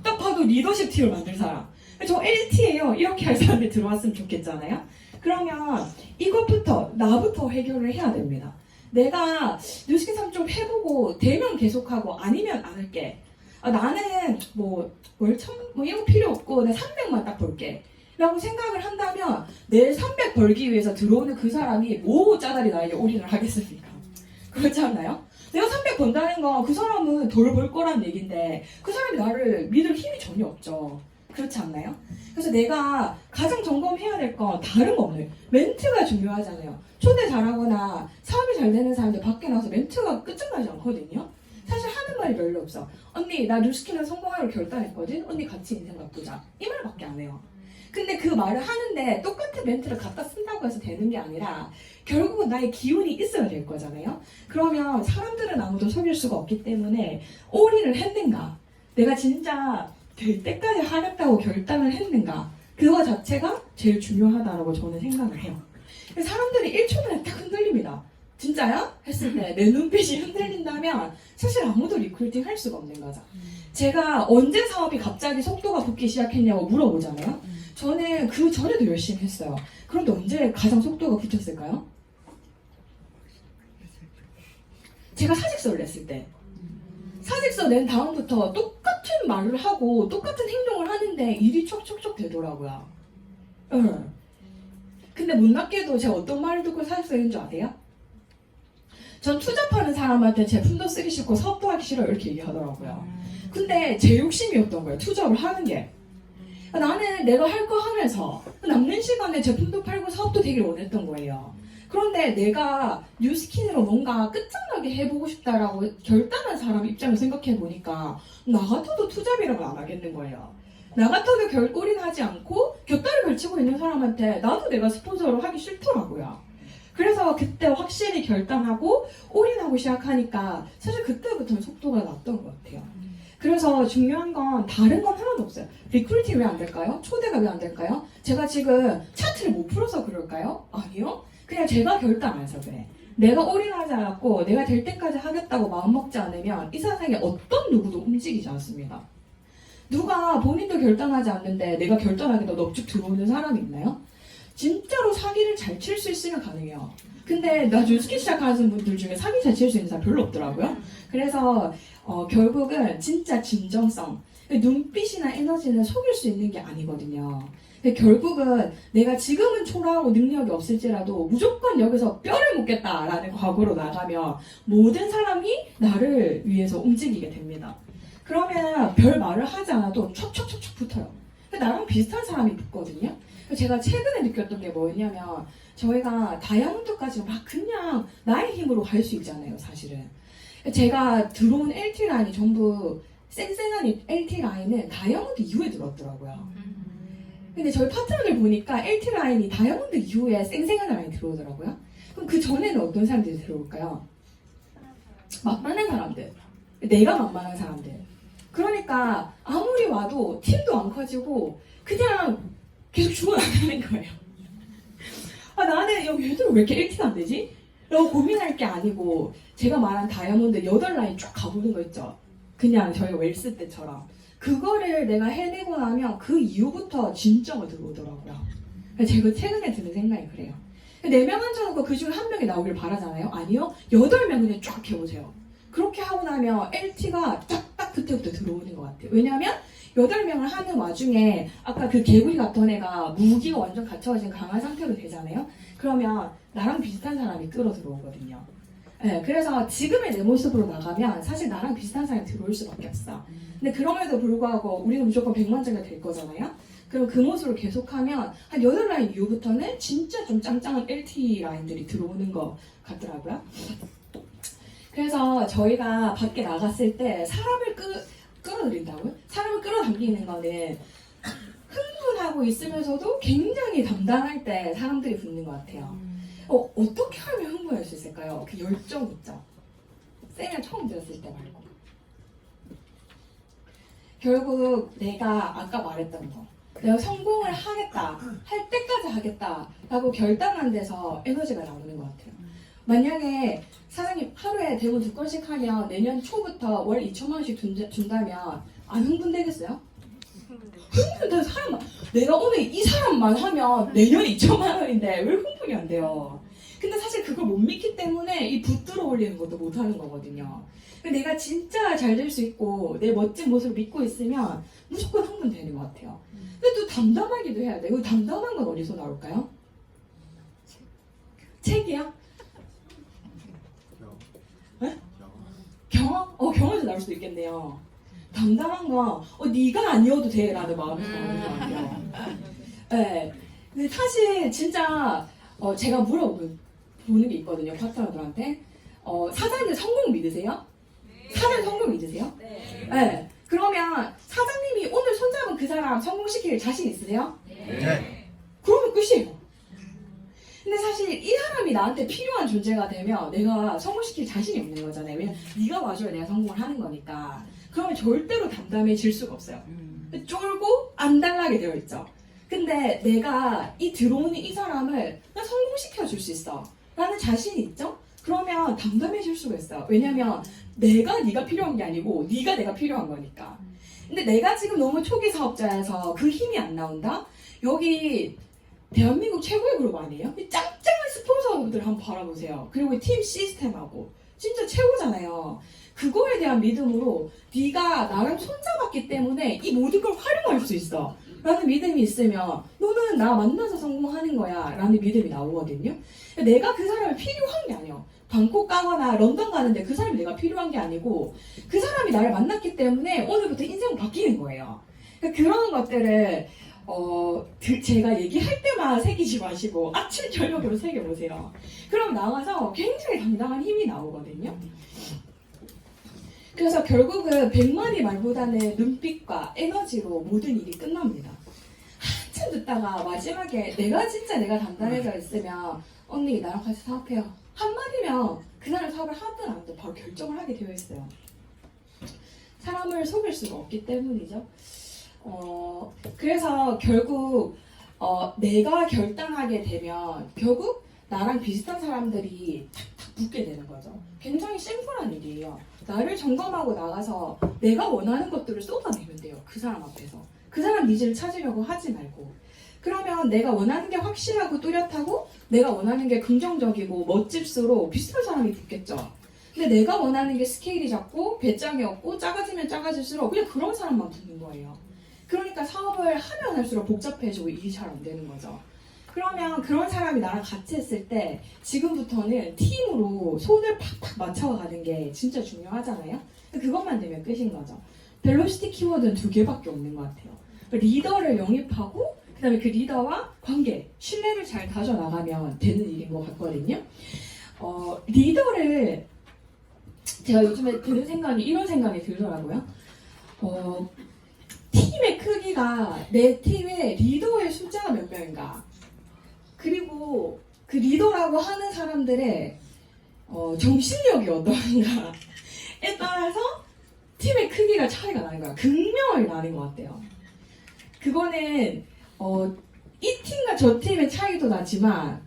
딱 봐도 리더십 팀을 만들 사람. 저 LT예요 이렇게 할 사람들이 들어왔으면 좋겠잖아요. 그러면 이것부터 나부터 해결을 해야 됩니다. 내가 뉴스킨 사업 좀 해보고 되면 계속하고 아니면 안 할게. 나는 월천 이런 거 필요 없고 내 300만 딱 볼게. 라고 생각을 한다면 내 300 벌기 위해서 들어오는 그 사람이 뭐 짜다리 나에게 올인을 하겠습니까? 그렇지 않나요? 내가 300 번다는 거 그 사람은 덜 벌 거란 얘긴데 그 사람이 나를 믿을 힘이 전혀 없죠. 그렇지 않나요? 그래서 내가 가장 점검해야 될 건 다른 거 없네요. 멘트가 중요하잖아요. 초대 잘하거나 사업이 잘 되는 사람들 밖에 나와서 멘트가 끝장나지 않거든요. 사실 하는 말이 별로 없어. 언니 나 뉴스키는 성공하기로 결단했거든. 언니 같이 인생 바꾸자. 이 말밖에 안 해요. 근데 그 말을 하는데 똑같은 멘트를 갖다 쓴다고 해서 되는 게 아니라 결국은 나의 기운이 있어야 될 거잖아요. 그러면 사람들은 아무도 속일 수가 없기 때문에 올인을 했는가, 내가 진짜 될 때까지 하겠다고 결단을 했는가, 그거 자체가 제일 중요하다고 저는 생각을 해요. 사람들이 1초 만에 딱 흔들립니다. 진짜야? 했을 때 내 눈빛이 흔들린다면 사실 아무도 리크루팅 할 수가 없는 거죠. 제가 언제 사업이 갑자기 속도가 붙기 시작했냐고 물어보잖아요. 저는 그 전에도 열심히 했어요. 그런데 언제 가장 속도가 붙었을까요? 제가 사직서를 냈을 때. 사직서 낸 다음부터 똑같은 말을 하고 똑같은 행동을 하는데 일이 척척척 되더라고요. 응. 근데 못났게도 제가 어떤 말을 듣고 사직서 낸 줄 아세요? 전 투잡하는 사람한테 제품도 쓰기 싫고 사업도 하기 싫어요 이렇게 얘기하더라고요. 근데 제 욕심이었던 거예요. 투잡을 하는 게. 나는 내가 할 거 하면서 남는 시간에 제품도 팔고 사업도 되길 원했던 거예요. 그런데 내가 뉴스킨으로 뭔가 끝장나게 해보고 싶다라고 결단한 사람 입장을 생각해 보니까 나 같아도 투잡이라고 안 하겠는 거예요. 나 같아도 올인하지 않고 곁다리 걸치고 있는 사람한테 나도 내가 스폰서로 하기 싫더라고요. 그래서 그때 확실히 결단하고 올인하고 시작하니까 사실 그때부터는 속도가 났던 것 같아요. 그래서 중요한 건 다른 건 하나도 없어요. 리크루팅 왜 안 될까요? 초대가 왜 안 될까요? 제가 지금 차트를 못 풀어서 그럴까요? 아니요. 그냥 제가 결단 안 해서 그래. 내가 올인하지 않았고 내가 될 때까지 하겠다고 마음먹지 않으면 이 세상에 어떤 누구도 움직이지 않습니다. 누가 본인도 결단하지 않는데 내가 결단하기도 넙죽 들어오는 사람이 있나요? 진짜로 사기를 잘 칠 수 있으면 가능해요. 근데 나 뉴스키 시작하는 분들 중에 사기 잘 칠 수 있는 사람 별로 없더라고요. 그래서 결국은 진짜 진정성, 눈빛이나 에너지는 속일 수 있는 게 아니거든요. 결국은 내가 지금은 초라하고 능력이 없을지라도 무조건 여기서 뼈를 묻겠다라는 각오로 나가면 모든 사람이 나를 위해서 움직이게 됩니다. 그러면 별 말을 하지 않아도 척척척척 붙어요. 나랑 비슷한 사람이 붙거든요. 제가 최근에 느꼈던 게 뭐였냐면 저희가 다이아몬드까지 막 그냥 나의 힘으로 갈 수 있잖아요, 사실은. 제가 들어온 LT 라인이 전부 쌩쌩한 LT 라인은 다이아몬드 이후에 들어왔더라고요. 근데 저희 파트너들 보니까 LT 라인이 다이아몬드 이후에 쌩쌩한 라인이 들어오더라고요. 그럼 그 전에는 어떤 사람들이 들어올까요? 만만한 사람들. 내가 만만한 사람들. 그러니까 아무리 와도 팀도 안 커지고 그냥 계속 죽어나가는 거예요. 나는 얘들 왜 이렇게 1티가 안 되지? 라고 고민할 게 아니고 제가 말한 다이아몬드 8라인 쭉 가보는 거 있죠. 그냥 저희가 웰스 때처럼. 그거를 내가 해내고 나면 그 이후부터 진짜가 들어오더라고요. 제가 최근에 드는 생각이 그래요. 4명 앉혀놓고 그 중에 1명이 나오길 바라잖아요? 아니요. 8명 그냥 쫙 해보세요. 그렇게 하고 나면 LT가 딱 그때부터 들어오는 것 같아요. 왜냐하면 8명을 하는 와중에 아까 그 개구리 같던 애가 무기가 완전 갖춰진 강한 상태로 되잖아요. 그러면 나랑 비슷한 사람이 끌어 들어오거든요. 네, 그래서 지금의 내 모습으로 나가면 사실 나랑 비슷한 사람이 들어올 수밖에 없어. 근데 그럼에도 불구하고 우리는 무조건 100만장이 될 거잖아요. 그럼 그 모습으로 계속하면 한 8라인 이후부터는 진짜 좀 짱짱한 LT 라인들이 들어오는 것 같더라고요. 그래서 저희가 밖에 나갔을 때 사람을 끌어들인다고요? 사람을 끌어당기는 거는 흥분하고 있으면서도 굉장히 담당할 때 사람들이 붙는 것 같아요. 어떻게 하면 흥분할 수 있을까요? 그 열정 있죠? 쌤을 처음 들었을 때 말고. 결국 내가 아까 말했던 거, 내가 성공을 하겠다, 할 때까지 하겠다 라고 결단한 데서 에너지가 나오는 것 같아요. 만약에 사장님 하루에 대본 2건씩 하면 내년 초부터 월 2천만 원씩 준다면 안 흥분되겠어요? 흥분되는 사람만, 내가 오늘 이 사람만 하면 내년 2천만 원인데 왜 흥분이 안 돼요? 근데 사실 그걸 못 믿기 때문에 이 붙들어 올리는 것도 못 하는 거거든요. 근데 내가 진짜 잘 될 수 있고 내 멋진 모습을 믿고 있으면 무조건 흥분되는 것 같아요. 근데 또 담담하기도 해야 돼. 그 담담한 건 어디서 나올까요? 책이야? 네? 경험? 경험에서 나올 수도 있겠네요. 담담한 건 네가 아니어도 돼라는 마음에서 나오는 것 같아요. 네. 근데 사실 진짜 제가 물어보는 게 있거든요. 파트너들한테. 사장님 성공 믿으세요? 사장님 성공 믿으세요? 네. 그러면 사장님이 오늘 손잡은 그 사람 성공시킬 자신 있으세요? 네. 그러면 끝이에요. 근데 사실 이 사람이 나한테 필요한 존재가 되면 내가 성공시킬 자신이 없는 거잖아요. 왜냐면 네가 와줘야 내가 성공을 하는 거니까. 그러면 절대로 담담해질 수가 없어요. 쫄고 안달나게 되어 있죠. 근데 내가 들어오는 이 사람을 나 성공시켜 줄 수 있어 라는 자신이 있죠? 그러면 담담해질 수가 있어요. 왜냐면 네가 필요한 게 아니고 네가 내가 필요한 거니까. 근데 내가 지금 너무 초기 사업자여서 그 힘이 안 나온다? 여기 대한민국 최고의 그룹 아니에요? 이 짱짱한 스폰서분들 한번 바라보세요. 그리고 팀 시스템하고 진짜 최고잖아요. 그거에 대한 믿음으로 네가 나랑 손잡았기 때문에 이 모든 걸 활용할 수 있어 라는 믿음이 있으면 너는 나 만나서 성공하는 거야 라는 믿음이 나오거든요. 내가 그 사람이 필요한 게 아니야. 방콕 가거나 런던 가는데 그 사람이 내가 필요한 게 아니고 그 사람이 나를 만났기 때문에 오늘부터 인생은 바뀌는 거예요. 그런 것들을 제가 얘기할 때만 새기지 마시고 아침 저녁으로 새겨보세요. 그럼 나와서 굉장히 당당한 힘이 나오거든요. 그래서 결국은 100마디 말보다는 눈빛과 에너지로 모든 일이 끝납니다. 한참 듣다가 마지막에 내가 단단해져 있으면 언니 나랑 같이 사업해요 한마디면 그 사람 사업을 하든 안 하든 바로 결정을 하게 되어 있어요. 사람을 속일 수가 없기 때문이죠. 그래서 결국 내가 결단하게 되면 결국 나랑 비슷한 사람들이 탁탁 붙게 되는 거죠. 굉장히 심플한 일이에요. 나를 점검하고 나가서 내가 원하는 것들을 쏟아내면 돼요. 그 사람 앞에서. 그 사람 니즈를 찾으려고 하지 말고. 그러면 내가 원하는 게 확실하고 뚜렷하고 내가 원하는 게 긍정적이고 멋질수록 비슷한 사람이 붙겠죠. 근데 내가 원하는 게 스케일이 작고 배짱이 없고 작아지면 작아질수록 그냥 그런 사람만 붙는 거예요. 그러니까 사업을 하면 할수록 복잡해지고 일이 잘 안 되는 거죠. 그러면 그런 사람이 나랑 같이 했을 때 지금부터는 팀으로 손을 팍팍 맞춰가는 게 진짜 중요하잖아요. 그것만 되면 끝인 거죠. 벨로시티 키워드는 2개밖에 없는 것 같아요. 리더를 영입하고 그다음에 그 리더와 관계, 신뢰를 잘 다져나가면 되는 일인 것 같거든요. 리더를 제가 요즘에 드는 생각이 이런 생각이 들더라고요. 팀의 크기가 내 팀의 리더의 숫자가 몇 명인가, 그리고 그 리더라고 하는 사람들의 정신력이 어떤가에 따라서 팀의 크기가 차이가 나는 거야. 극명하게 나는 것 같아요. 그거는 이 팀과 저 팀의 차이도 나지만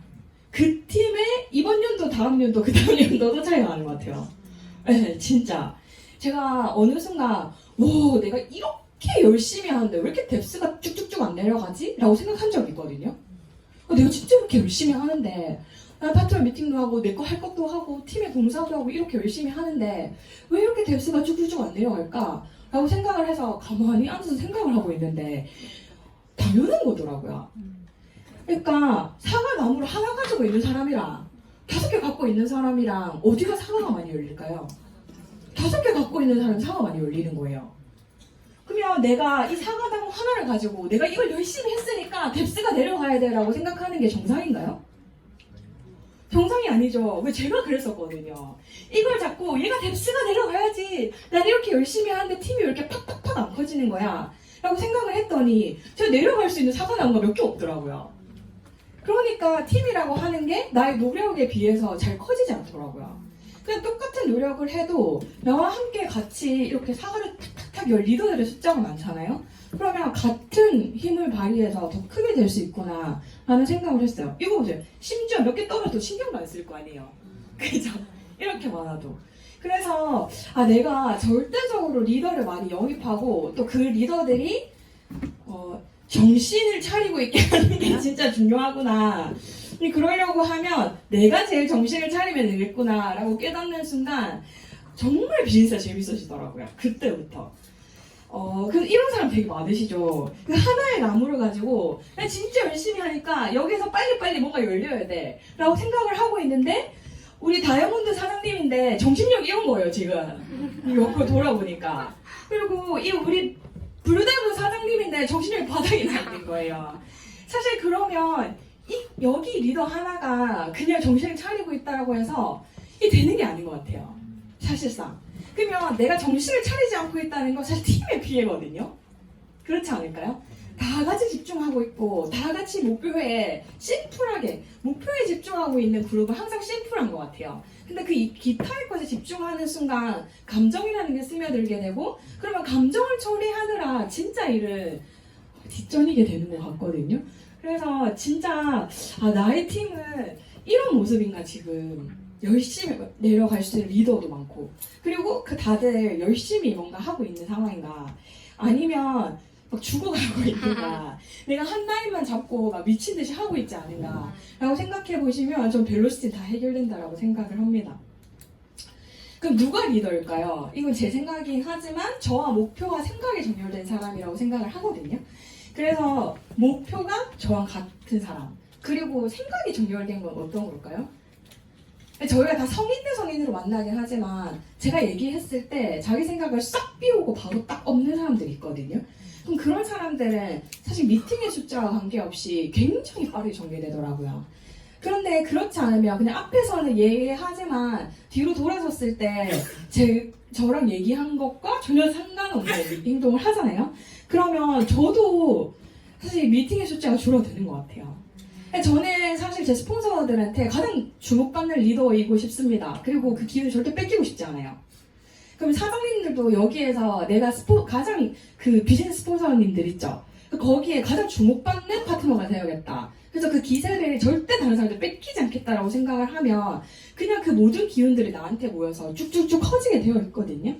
그 팀의 이번 연도, 다음 연도, 그 다음 연도도 차이가 나는 것 같아요. 네, 진짜. 제가 어느 순간 와, 내가 이렇게 열심히 하는데 왜 이렇게 뎁스가 쭉쭉쭉 안 내려가지? 라고 생각한 적이 있거든요. 내가 진짜 이렇게 열심히 하는데 나 파트너 미팅도 하고 내 거 할 것도 하고 팀의 봉사도 하고 이렇게 열심히 하는데 왜 이렇게 뎁스가 쭉쭉쭉 안 내려갈까? 라고 생각을 해서 가만히 앉아서 생각을 하고 있는데 당연한 거더라고요. 그러니까 사과나무를 하나 가지고 있는 사람이랑 5개 갖고 있는 사람이랑 어디가 사과가 많이 열릴까요? 5개 갖고 있는 사람이 사과가 많이 열리는 거예요. 그러면 내가 이 사과나무 하나를 가지고 내가 이걸 열심히 했으니까 뎁스가 내려가야 돼라고 생각하는 게 정상인가요? 정상이 아니죠. 왜 제가 그랬었거든요. 이걸 잡고 얘가 뎁스가 내려가야지, 난 이렇게 열심히 하는데 팀이 왜 이렇게 팍팍팍 안 커지는 거야 라고 생각을 했더니 제가 내려갈 수 있는 사과나무가 몇 개 없더라고요. 그러니까 팀이라고 하는 게 나의 노력에 비해서 잘 커지지 않더라고요. 그냥 똑같은 노력을 해도 나와 함께 같이 이렇게 사과를 탁탁탁 열 리더들의 숫자가 많잖아요. 그러면 같은 힘을 발휘해서 더 크게 될 수 있구나 라는 생각을 했어요. 이거 보세요. 심지어 몇 개 떨어져도 신경도 안 쓸 거 아니에요. 그죠? 이렇게 많아도. 그래서 내가 절대적으로 리더를 많이 영입하고 또 그 리더들이 정신을 차리고 있게 하는 게 진짜 중요하구나 근데 그러려고 하면 내가 제일 정신을 차리면 되겠구나라고 깨닫는 순간 정말 비즈니스가 재밌어지더라고요. 그때부터. 그 이런 사람 되게 많으시죠. 그 하나의 나무를 가지고 나 진짜 열심히 하니까 여기서 빨리빨리 뭔가 열려야 돼 라고 생각을 하고 있는데 우리 다이아몬드 사장님인데 정신력이 이런 거예요 지금. 옆으로 돌아보니까. 그리고 이 우리 블루다이브 사장님인데 정신력이 바닥이 나 있는 거예요. 사실 그러면 여기 리더 하나가 그냥 정신을 차리고 있다라고 해서 이게 되는 게 아닌 것 같아요. 사실상. 그러면 내가 정신을 차리지 않고 있다는 건 사실 팀의 피해거든요. 그렇지 않을까요? 다 같이 집중하고 있고 다 같이 목표에 심플하게 목표에 집중하고 있는 그룹은 항상 심플한 것 같아요. 근데 그 기타의 것에 집중하는 순간 감정이라는 게 스며들게 되고 그러면 감정을 처리하느라 진짜 일은 뒷전이게 되는 것 같거든요. 그래서 진짜 나의 팀은 이런 모습인가 지금 열심히 내려갈 수 있는 리더도 많고 그리고 그 다들 열심히 뭔가 하고 있는 상황인가 아니면 막 죽어가고 있는가 내가 한 라인만 잡고 막 미친 듯이 하고 있지 않은가 라고 생각해 보시면 전 벨로시티 다 해결된다라고 생각을 합니다. 그럼 누가 리더일까요? 이건 제 생각이긴 하지만 저와 목표와 생각이 정렬된 사람이라고 생각을 하거든요. 그래서 목표가 저랑 같은 사람 그리고 생각이 정렬된 건 어떤 걸까요? 저희가 다 성인 대 성인으로 만나긴 하지만 제가 얘기했을 때 자기 생각을 싹 비우고 바로 딱 없는 사람들이 있거든요. 그럼 그런 사람들은 사실 미팅의 숫자와 관계없이 굉장히 빠르게 정리되더라고요. 그런데 그렇지 않으면 그냥 앞에서는 얘기하지만 뒤로 돌아섰을 때 저랑 얘기한 것과 전혀 상관없는 행동을 하잖아요. 그러면 저도 사실 미팅의 숫자가 줄어드는 것 같아요. 저는 사실 제 스폰서들한테 가장 주목받는 리더이고 싶습니다. 그리고 그 기회를 절대 뺏기고 싶지 않아요. 그럼 사장님들도 여기에서 내가 가장 그 비즈니스 스폰서님들 있죠. 거기에 가장 주목받는 파트너가 되어야겠다. 그래서 그 기세를 절대 다른 사람들 뺏기지 않겠다라고 생각을 하면 그냥 그 모든 기운들이 나한테 모여서 쭉쭉쭉 커지게 되어 있거든요.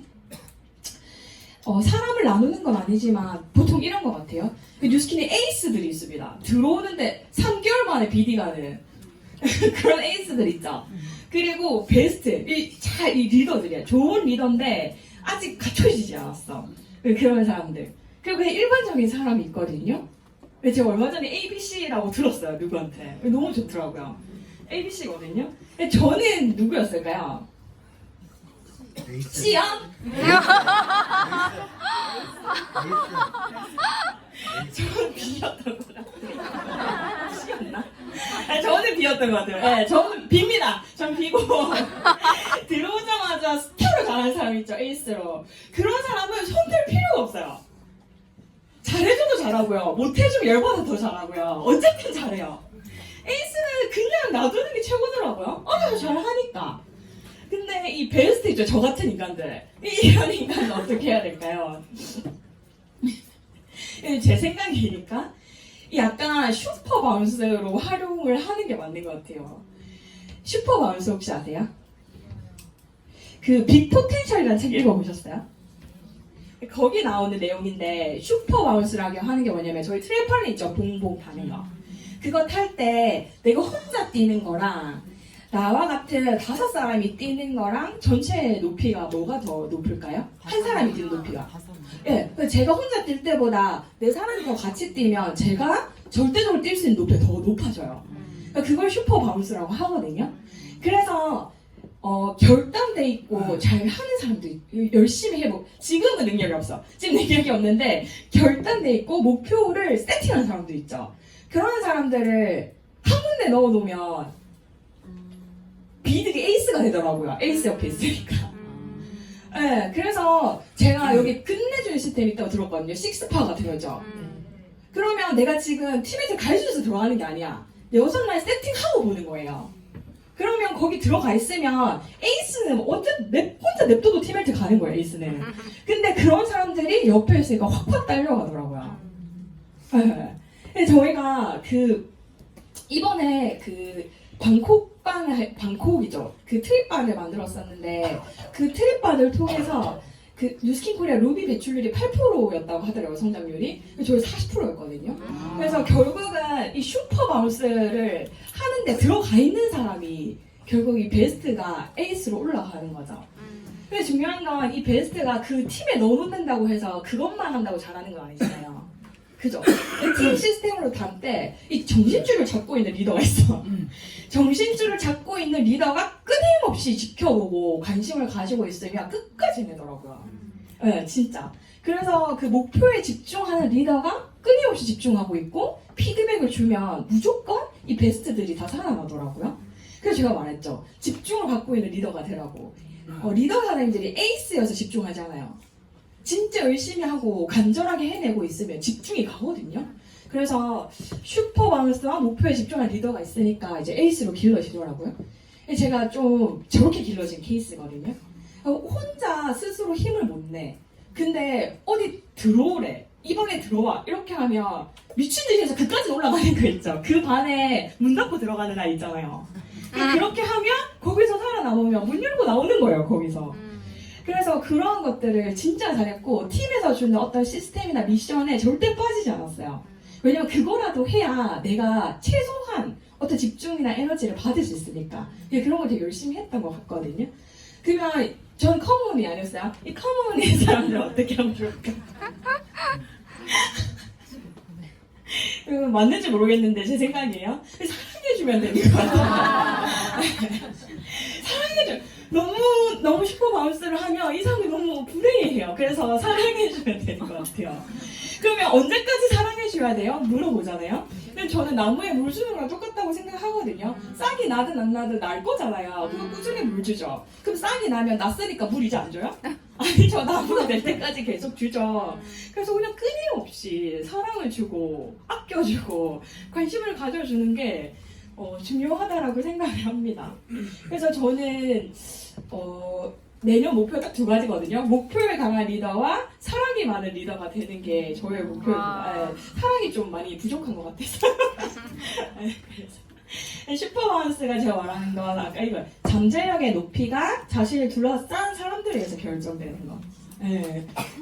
사람을 나누는 건 아니지만 보통 이런 것 같아요. 그 뉴스킨에 에이스들이 있습니다. 들어오는데 3개월 만에 비디 가는 그런 에이스들 있죠. 그리고 베스트, 이 리더들이야. 좋은 리더인데 아직 갖춰지지 않았어. 그런 사람들. 그리고 그냥 일반적인 사람이 있거든요. 제가 얼마 전에 ABC라고 들었어요. 누구한테. 너무 좋더라고요. ABC거든요. 저는 누구였을까요? C요? 저는 B였던 것 같아요. C였나? 저는 B였던 것 같아요. 네, 저는 B입니다. 전 B고 들어오자마자 스타로 잘하는 사람 있죠. 에이스로. 그런 사람은 손댈 필요가 없어요. 잘해줘도 잘하고요. 못해주면 열받아 더 잘하고요. 어쨌든 잘해요. 에이스는 그냥 놔두는 게 최고더라고요. 알아서 잘하니까. 근데 이 베스트 있죠? 저 같은 인간들. 이런 인간은 어떻게 해야 될까요? 제 생각이니까 약간 슈퍼 바운스로 활용을 하는 게 맞는 것 같아요. 슈퍼 바운스 혹시 아세요? 그 빅포텐셜이라는 책 읽어보셨어요? 거기 나오는 내용인데 슈퍼 바운스라고 하는 게 뭐냐면 저희 트램펄린 있죠? 봉봉 타는 거. 그거 탈 때 내가 혼자 뛰는 거랑 나와 같은 5사람이 뛰는 거랑 전체 높이가 뭐가 더 높을까요? 한 사람이 뛰는 높이가. 예, 제가 혼자 뛸 때보다 4사람이 더 같이 뛰면 제가 절대적으로 뛸 수 있는 높이가 더 높아져요. 그러니까 그걸 슈퍼 바운스라고 하거든요. 그래서 결단돼 있고 잘 하는 사람들 열심히 해보고 지금은 능력이 없어. 지금 능력이 없는데 결단돼 있고 목표를 세팅하는 사람도 있죠. 그런 사람들을 한 군데 넣어놓으면 비드가 에이스가 되더라고요. 에이스 옆에 있으니까. 네, 그래서 제가 여기 끝내주는 시스템이 있다고 들었거든요. 식스파 같은 거죠. 그러면 내가 지금 팀에서 가르쳐줘서 들어가는 게 아니야. 6라인 세팅하고 보는 거예요. 그러면 거기 들어가 있으면 에이스는 혼자 냅둬도 팀메이트 가는 거예요. 에이스는. 근데 그런 사람들이 옆에 있으니까 확확 딸려가더라고요. 네. 저희가 이번에 방콕이죠. 그 트립반을 만들었었는데 그 트립반을 통해서 그 뉴스킨 코리아 루비 배출률이 8%였다고 하더라고요, 성장률이. 저희 40%였거든요. 그래서 결국은 이 슈퍼 바운스를 하는데 들어가 있는 사람이 결국 이 베스트가 에이스로 올라가는 거죠. 근데 중요한 건 이 베스트가 그 팀에 넣어놓는다고 해서 그것만 한다고 잘하는 건 아니잖아요. 그죠? 팀 시스템으로 달 때 이 정신줄을 잡고 있는 리더가 있어. 정신줄을 잡고 있는 리더가 끊임없이 지켜보고 관심을 가지고 있으면 끝까지 내더라고요. 네, 진짜. 그래서 그 목표에 집중하는 리더가 끊임없이 집중하고 있고 피드백을 주면 무조건 이 베스트들이 다 살아나더라고요. 그래서 제가 말했죠. 집중을 갖고 있는 리더가 되라고. 리더 사람들이 에이스여서 집중하잖아요. 진짜 열심히 하고 간절하게 해내고 있으면 집중이 가거든요. 그래서 슈퍼 바운스와 목표에 집중한 리더가 있으니까 이제 에이스로 길러지더라고요. 제가 좀 저렇게 길러진 케이스거든요. 혼자 스스로 힘을 못 내. 근데 어디 들어오래. 이 방에 들어와. 이렇게 하면 미친 듯이 해서 그까지 올라가는 거 있죠. 그 반에 문 닫고 들어가는 아이 있잖아요. 그렇게 하면 거기서 살아남으면 문 열고 나오는 거예요, 거기서. 그래서 그런 것들을 진짜 잘했고 팀에서 주는 어떤 시스템이나 미션에 절대 빠지지 않았어요. 왜냐면 그거라도 해야 내가 최소한 어떤 집중이나 에너지를 받을 수 있으니까 그런 걸 되게 열심히 했던 것 같거든요. 그러면 전 커먼이 아니었어요. 이 커먼의 사람들 어떻게 하면 좋을까? 맞는지 모르겠는데 제 생각이에요. 사랑해주면 되는 것 같아요. 사랑해줘. 너무 슈퍼 바운스를 하면 이 사람이 너무 불행해해요. 그래서 사랑해주면 되는 것 같아요. 그러면 언제까지 사랑해줘야 돼요? 물어보잖아요. 근데 저는 나무에 물 주는 거랑 똑같다고 생각하거든요. 싹이 나든 안 나든 날 거잖아요. 그럼 꾸준히 물 주죠. 그럼 싹이 나면 났으니까 물 이제 안 줘요? 아니죠. 나무가 될 때까지 계속 주죠. 그래서 그냥 끊임없이 사랑을 주고 아껴주고 관심을 가져주는 게 중요하다라고 생각을 합니다. 그래서 저는 내년 목표 딱 두 가지거든요. 목표에 강한 리더와 사랑이 많은 리더가 되는 게 저의 목표입니다. 사랑이 좀 많이 부족한 것 같아서. 그래서 슈퍼바운스가 제가 말하는 건 아까 이거 잠재력의 높이가 자신을 둘러싼 사람들에 의해서 결정되는 거.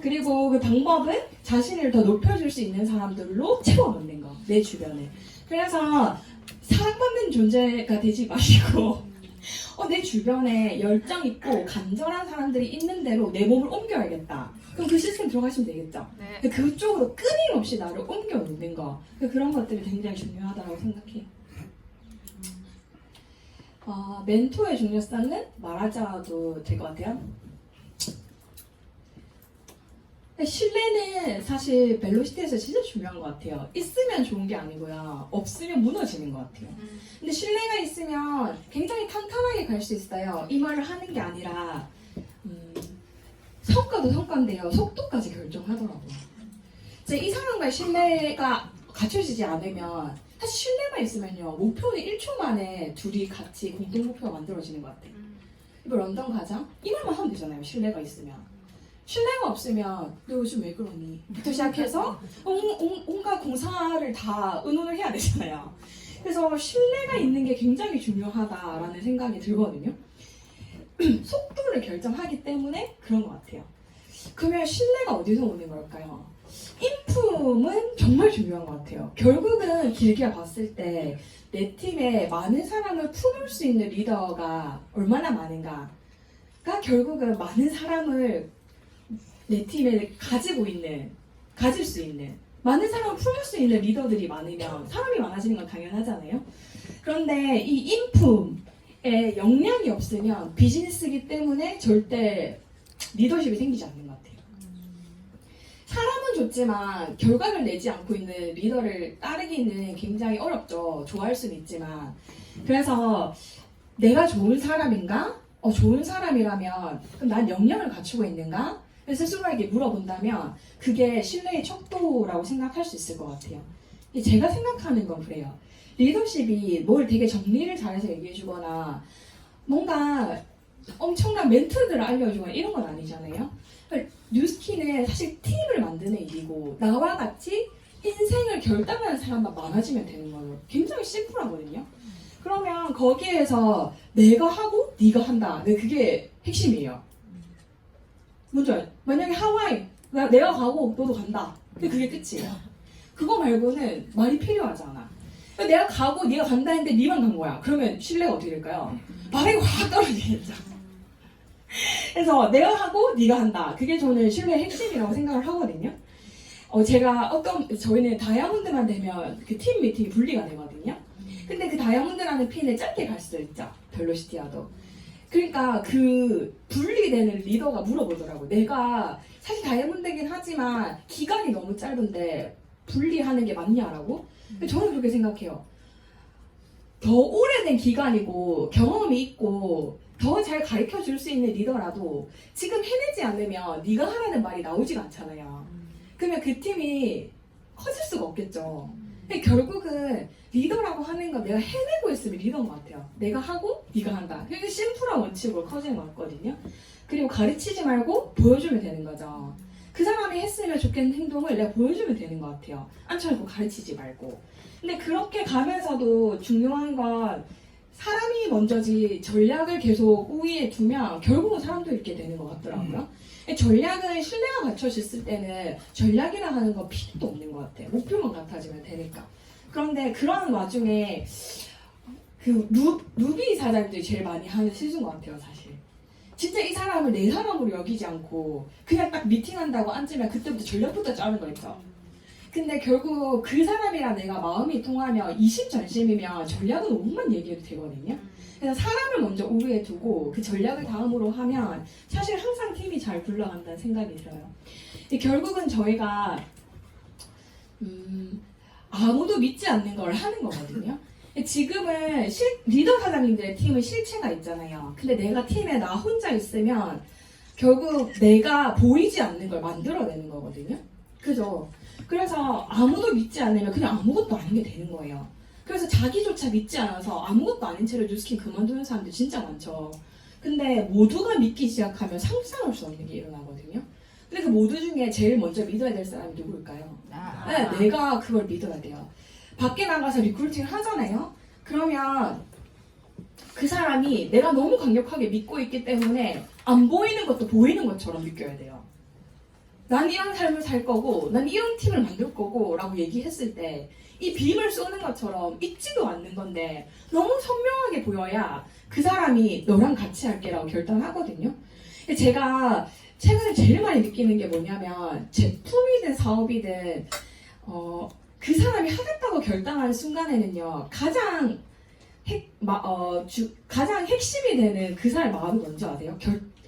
그리고 그 방법은 자신을 더 높여줄 수 있는 사람들로 채워넣는 거. 내 주변에. 그래서 사랑받는 존재가 되지 마시고 내 주변에 열정 있고 간절한 사람들이 있는 대로 내 몸을 옮겨야겠다. 그럼 그 시스템 들어가시면 되겠죠. 네. 그쪽으로 끊임없이 나를 옮겨놓는 거. 그런 것들이 굉장히 중요하다고 생각해요. 멘토의 중요성은 말하자도 될 것 같아요. 신뢰는 사실 벨로시티에서 진짜 중요한 것 같아요. 있으면 좋은 게 아니고요. 없으면 무너지는 것 같아요. 근데 신뢰가 있으면 굉장히 탄탄하게 갈 수 있어요. 이 말을 하는 게 아니라 성과도 성과인데요. 속도까지 결정하더라고요. 이 사람과의 신뢰가 갖춰지지 않으면 사실 신뢰만 있으면요. 목표는 1초 만에 둘이 같이 공동 목표가 만들어지는 것 같아요. 이거 런던 가자? 이 말만 하면 되잖아요. 신뢰가 있으면. 신뢰가 없으면 너 요즘 왜 그러니? 부터 시작해서 온갖 공사를 다 의논을 해야 되잖아요. 그래서 신뢰가 있는 게 굉장히 중요하다라는 생각이 들거든요. 속도를 결정하기 때문에 그런 것 같아요. 그러면 신뢰가 어디서 오는 걸까요? 인품은 정말 중요한 것 같아요. 결국은 길게 봤을 때 내 팀에 많은 사람을 품을 수 있는 리더가 얼마나 많은가가 결국은 많은 사람을 내 팀에 가질 수 있는 많은 사람을 품을 수 있는 리더들이 많으면 사람이 많아지는 건 당연하잖아요. 그런데 이 인품에 역량이 없으면 비즈니스이기 때문에 절대 리더십이 생기지 않는 것 같아요. 사람은 좋지만 결과를 내지 않고 있는 리더를 따르기는 굉장히 어렵죠. 좋아할 수는 있지만. 그래서 내가 좋은 사람인가? 좋은 사람이라면 그럼 난 역량을 갖추고 있는가? 스스로에게 물어본다면 그게 신뢰의 척도라고 생각할 수 있을 것 같아요. 제가 생각하는 건 그래요. 리더십이 뭘 되게 정리를 잘해서 얘기해주거나 뭔가 엄청난 멘트들을 알려주거나 이런 건 아니잖아요. 뉴스킨은 사실 팀을 만드는 일이고 나와 같이 인생을 결단하는 사람만 많아지면 되는 거예요. 굉장히 심플하거든요. 그러면 거기에서 내가 하고 네가 한다. 그게 핵심이에요. 뭔지 알죠? 만약에 하와이 내가 가고 너도 간다. 근데 그게 끝이에요. 그거 말고는 말이 필요하지 않아. 내가 가고 네가 간다 했는데 네만 간 거야. 그러면 신뢰가 어떻게 될까요? 말이 확 떨어지겠죠. 그래서 내가 하고 네가 한다. 그게 저는 신뢰의 핵심이라고 생각을 하거든요. 저희는 다이아몬드만 되면 그 팀 미팅이 분리가 되거든요. 근데 그 다이아몬드라는 핀을 짧게 갈 수도 있죠. 벨로시티아도. 그러니까 그 분리되는 리더가 물어보더라고. 내가 사실 다이아몬드긴 하지만 기간이 너무 짧은데 분리하는 게 맞냐라고? 근데 저는 그렇게 생각해요. 더 오래된 기간이고 경험이 있고 더 잘 가르쳐 줄 수 있는 리더라도 지금 해내지 않으면 네가 하라는 말이 나오지가 않잖아요. 그러면 그 팀이 커질 수가 없겠죠. 근데 결국은 리더라고 하는 건 내가 해내고 있으면 리더인 것 같아요. 내가 하고 네가 한다. 그게 심플한 원칙으로 커지는 것 같거든요. 그리고 가르치지 말고 보여주면 되는 거죠. 그 사람이 했으면 좋겠는 행동을 내가 보여주면 되는 것 같아요. 앉혀놓고 가르치지 말고. 근데 그렇게 가면서도 중요한 건 사람이 먼저지 전략을 계속 우위에 두면 결국은 사람도 있게 되는 것 같더라고요. 전략은 신뢰가 갖춰졌을 때는 전략이라 하는 건 필요도 없는 것 같아요. 목표만 같아지면 되니까. 그런데 그런 와중에 그 루비 사장들이 제일 많이 하는 실수인 것 같아요, 사실. 진짜 이 사람을 내 사람으로 여기지 않고 그냥 딱 미팅한다고 앉으면 그때부터 전략부터 짜는 거 있죠. 근데 결국 그 사람이랑 내가 마음이 통하면 이심전심이면 전략은 5분만 얘기해도 되거든요. 그래서 사람을 먼저 우위에 두고 그 전략을 다음으로 하면 사실 항상 팀이 잘 굴러간다는 생각이 들어요. 결국은 저희가 아무도 믿지 않는 걸 하는 거거든요. 지금은 리더 사장님들의 팀은 실체가 있잖아요. 근데 내가 팀에 나 혼자 있으면 결국 내가 보이지 않는 걸 만들어내는 거거든요. 그죠? 그래서 아무도 믿지 않으면 그냥 아무것도 아닌 게 되는 거예요. 그래서 자기조차 믿지 않아서 아무것도 아닌 채로 뉴스킨 그만두는 사람들 진짜 많죠. 근데 모두가 믿기 시작하면 상상할 수 없는 게 일어나거든요. 근데 그 모두 중에 제일 먼저 믿어야 될 사람이 누굴까요? 네, 내가 그걸 믿어야 돼요. 밖에 나가서 리크루팅을 하잖아요. 그러면 그 사람이 내가 너무 강력하게 믿고 있기 때문에 안 보이는 것도 보이는 것처럼 느껴야 돼요. 난 이런 삶을 살 거고 난 이런 팀을 만들 거고 라고 얘기했을 때 이 빔을 쏘는 것처럼 있지도 않는 건데 너무 선명하게 보여야 그 사람이 너랑 같이 할게 라고 결단하거든요. 제가 최근에 제일 많이 느끼는 게 뭐냐면 제품이든 사업이든 그 사람이 하겠다고 결단하는 순간에는요 가장 핵심이 되는 그 사람의 마음이 뭔지 아세요?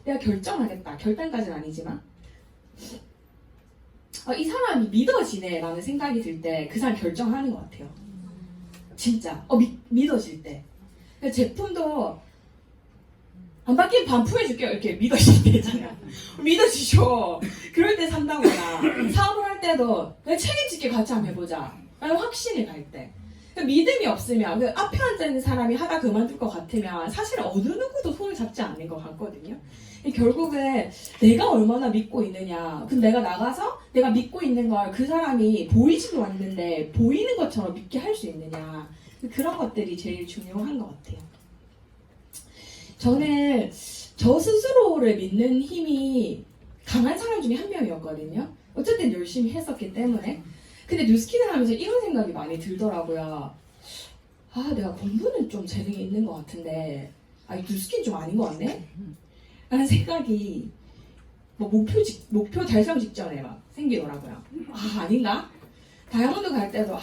내가 결정하겠다. 결단까지는 아니지만 이 사람이 믿어지네 라는 생각이 들 때 그 사람 결정하는 것 같아요. 진짜 믿어질 때. 제품도 안 바뀌면 반품해줄게요 이렇게 믿어질 때 있잖아요. 믿어지죠. 그럴 때 산다거나 사업을 할 때도 내가 책임질게 같이 한번 해보자 라는 확신이 갈 때. 믿음이 없으면 그 앞에 앉아있는 사람이 하다 그만둘 것 같으면 사실 어느 누구도 손을 잡지 않는 것 같거든요. 결국은 내가 얼마나 믿고 있느냐. 그럼 내가 나가서 내가 믿고 있는 걸 그 사람이 보이지도 않는데 보이는 것처럼 믿게 할 수 있느냐. 그런 것들이 제일 중요한 것 같아요. 저는 저 스스로를 믿는 힘이 강한 사람 중에 한 명이었거든요. 어쨌든 열심히 했었기 때문에. 근데 뉴스킨을 하면서 이런 생각이 많이 들더라고요. 내가 공부는 좀 재능이 있는 것 같은데 뉴스킨 좀 아닌 것 같네? 라는 생각이 목표 달성 직전에 막 생기더라고요. 아닌가? 다이아몬드 갈 때도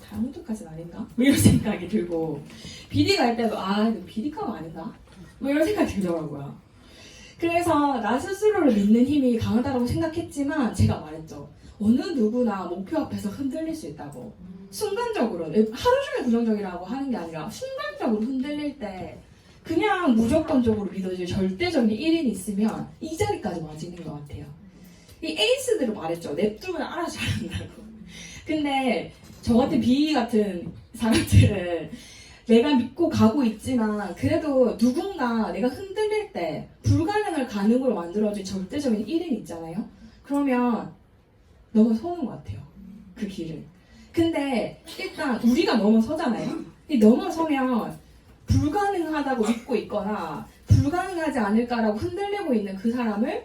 다이아몬드까지는 아닌가? 뭐 이런 생각이 들고 BD 갈 때도 BD값 아닌가? 뭐 이런 생각이 들더라고요. 그래서 나 스스로를 믿는 힘이 강하다고 생각했지만 제가 말했죠. 어느 누구나 목표 앞에서 흔들릴 수 있다고. 순간적으로 하루 종일 부정적이라고 하는 게 아니라 순간적으로 흔들릴 때 그냥 무조건적으로 믿어질 절대적인 1인이 있으면 이 자리까지 와지는 것 같아요. 이 에이스들을 말했죠. 냅두면 알아서 잘한다고. 근데 저 같은 B 같은 사람들은 내가 믿고 가고 있지만 그래도 누군가 내가 흔들릴 때 불가능을 가능으로 만들어준 절대적인 1인 있잖아요. 그러면 넘어서는 것 같아요. 그 길을. 근데 일단 우리가 넘어서잖아요. 넘어서면 불가능하다고 믿고 있거나 불가능하지 않을까라고 흔들리고 있는 그 사람을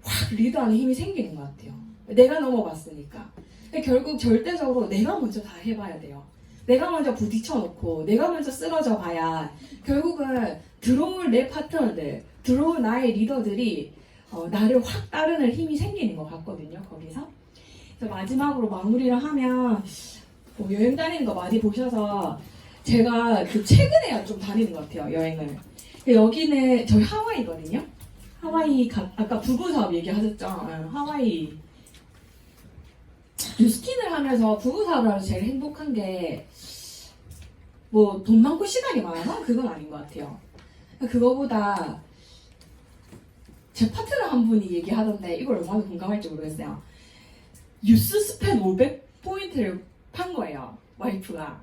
확 리드하는 힘이 생기는 것 같아요. 내가 넘어봤으니까. 근데 결국 절대적으로 내가 먼저 다 해봐야 돼요. 내가 먼저 부딪혀놓고 내가 먼저 쓰러져 봐야 결국은 들어올 내 파트너들, 들어올 나의 리더들이 나를 확 따르는 힘이 생기는 것 같거든요. 거기서. 그래서 마지막으로 마무리를 하면 여행 다니는 거 많이 보셔서 제가 그 최근에 좀 다니는 것 같아요. 여행을. 여기는 저희 하와이거든요. 하와이 아까 부부 사업 얘기하셨죠? 하와이 뉴스킨을 하면서 부부 사업을 하면서 제일 행복한 게 뭐 돈 많고 시간이 많아서 그건 아닌 것 같아요. 그거보다 제 파트너 한 분이 얘기하던데 이걸 얼마나 공감할지 모르겠어요. 유스 스펜 500포인트를 판 거예요. 와이프가.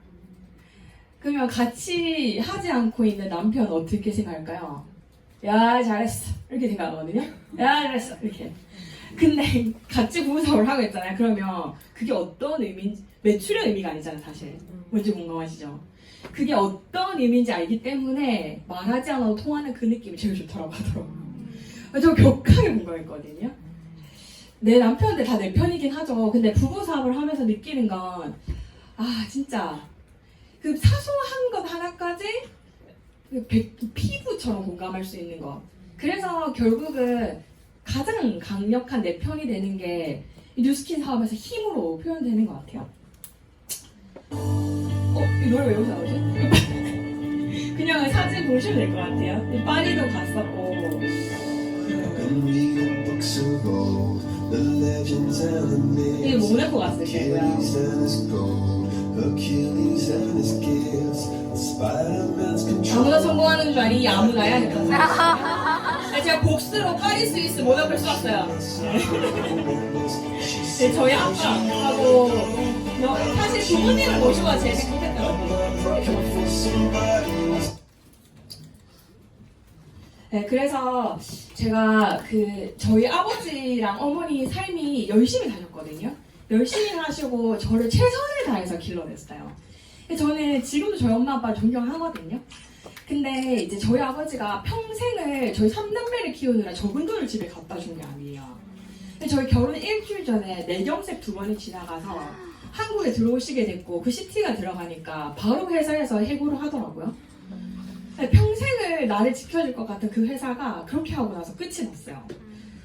그러면 같이 하지 않고 있는 남편 어떻게 생각할까요? 야 잘했어 이렇게 생각하거든요. 야 잘했어 이렇게. 근데 같이 부부사업을 하고 있잖아요. 그러면 그게 어떤 의미인지 매출의 의미가 아니잖아요. 사실 뭔지 공감하시죠? 그게 어떤 의미인지 알기 때문에 말하지 않아도 통하는 그 느낌이 제일 좋다고 하더라고요. 저 격하게 공감했거든요. 내 남편한테 다 내 편이긴 하죠. 근데 부부사업을 하면서 느끼는 건 진짜 그 사소한 것 하나까지 피부처럼 공감할 수 있는 것. 그래서 결국은 가장 강력한 내 편이 되는 게 뉴스킨 사업에서 힘으로 표현되는 것 같아요. 이 노래 왜 여기서 나오지? 그냥 사진 보시면 될 것 같아요. 파리도 갔었고. 이게 모나코 갔을 때고요. 아무나 성공하는 줄 아니 아무나야 했거든요. 제가 복수로 파리 스위스 모나코를 쏘았어요. 네, 저희 아빠하고 사실 부모님을 모시고 제일 행복했더라고요. 네, 그래서 제가 저희 아버지랑 어머니 삶이 열심히 다녔거든요. 열심히 하시고 저를 최선을 다해서 길러냈어요. 저는 지금도 저희 엄마 아빠를 존경하거든요. 근데 이제 저희 아버지가 평생을 저희 3남매를 키우느라 적은 돈을 집에 갖다 준 게 아니에요. 근데 저희 결혼 일주일 전에 내경색 2번이 지나가서 한국에 들어오시게 됐고 그 CT가 들어가니까 바로 회사에서 해고를 하더라고요. 평생을 나를 지켜줄 것 같은 그 회사가 그렇게 하고 나서 끝이 났어요.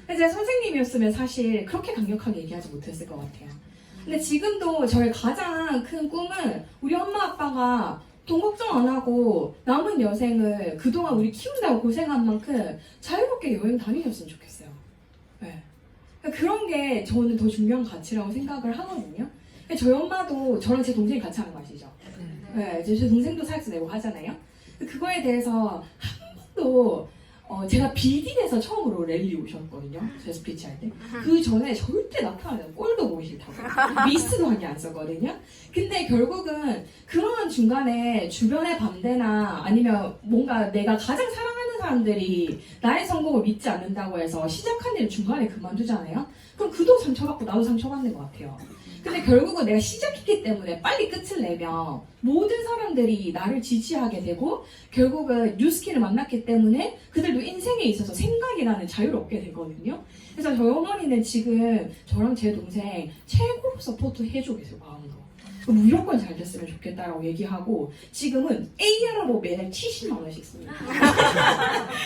제 선생님이었으면 사실 그렇게 강력하게 얘기하지 못했을 것 같아요. 근데 지금도 저의 가장 큰 꿈은 우리 엄마 아빠가 돈 걱정 안 하고 남은 여생을 그동안 우리 키운다고 고생한 만큼 자유롭게 여행 다니셨으면 좋겠어요. 네. 그런 게 저는 더 중요한 가치라고 생각을 하거든요. 저희 엄마도 저랑 제 동생이 같이 하는 거 아시죠? 네, 제 동생도 사역서 내고 하잖아요. 그거에 대해서 한 번도 제가 BD에서 처음으로 랠리 오셨거든요. 제 스피치 할 때. 그 전에 절대 나타나는 꼴도 보기 싫다고. 미스도 하게 안 썼거든요. 근데 결국은 그런 중간에 주변의 반대나 아니면 뭔가 내가 가장 사랑하는 사람들이 나의 성공을 믿지 않는다고 해서 시작한 일을 중간에 그만두잖아요. 그럼 그도 상처받고 나도 상처받는 것 같아요. 근데 결국은 내가 시작했기 때문에 빨리 끝을 내면 모든 사람들이 나를 지지하게 되고 결국은 뉴스킨을 만났기 때문에 그들도 인생에 있어서 생각이라는 자유를 얻게 되거든요. 그래서 저희 어머니는 지금 저랑 제 동생 최고로 서포트 해주고 계세요. 마음으로. 무조건 잘 됐으면 좋겠다라고 얘기하고 지금은 AR로 매달 70만 원씩 씁니다.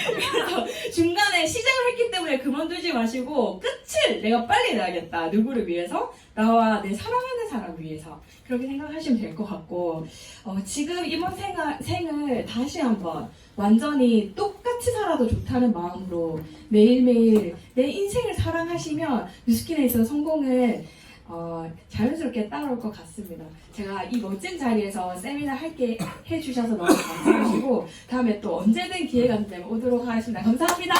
그래서 중간에 시작을 했기 때문에 그만두지 마시고 끝을 내가 빨리 내야겠다. 누구를 위해서? 나와 내 사랑하는 사람 위해서. 그렇게 생각하시면 될 것 같고 지금 이번 생을 다시 한번 완전히 똑같이 살아도 좋다는 마음으로 매일매일 내 인생을 사랑하시면 뉴스킨에 있어서 성공을 자연스럽게 따라올 것 같습니다. 제가 이 멋진 자리에서 세미나 할게 해주셔서 너무 감사하시고 다음에 또 언제든 기회가 되면 오도록 하겠습니다. 감사합니다.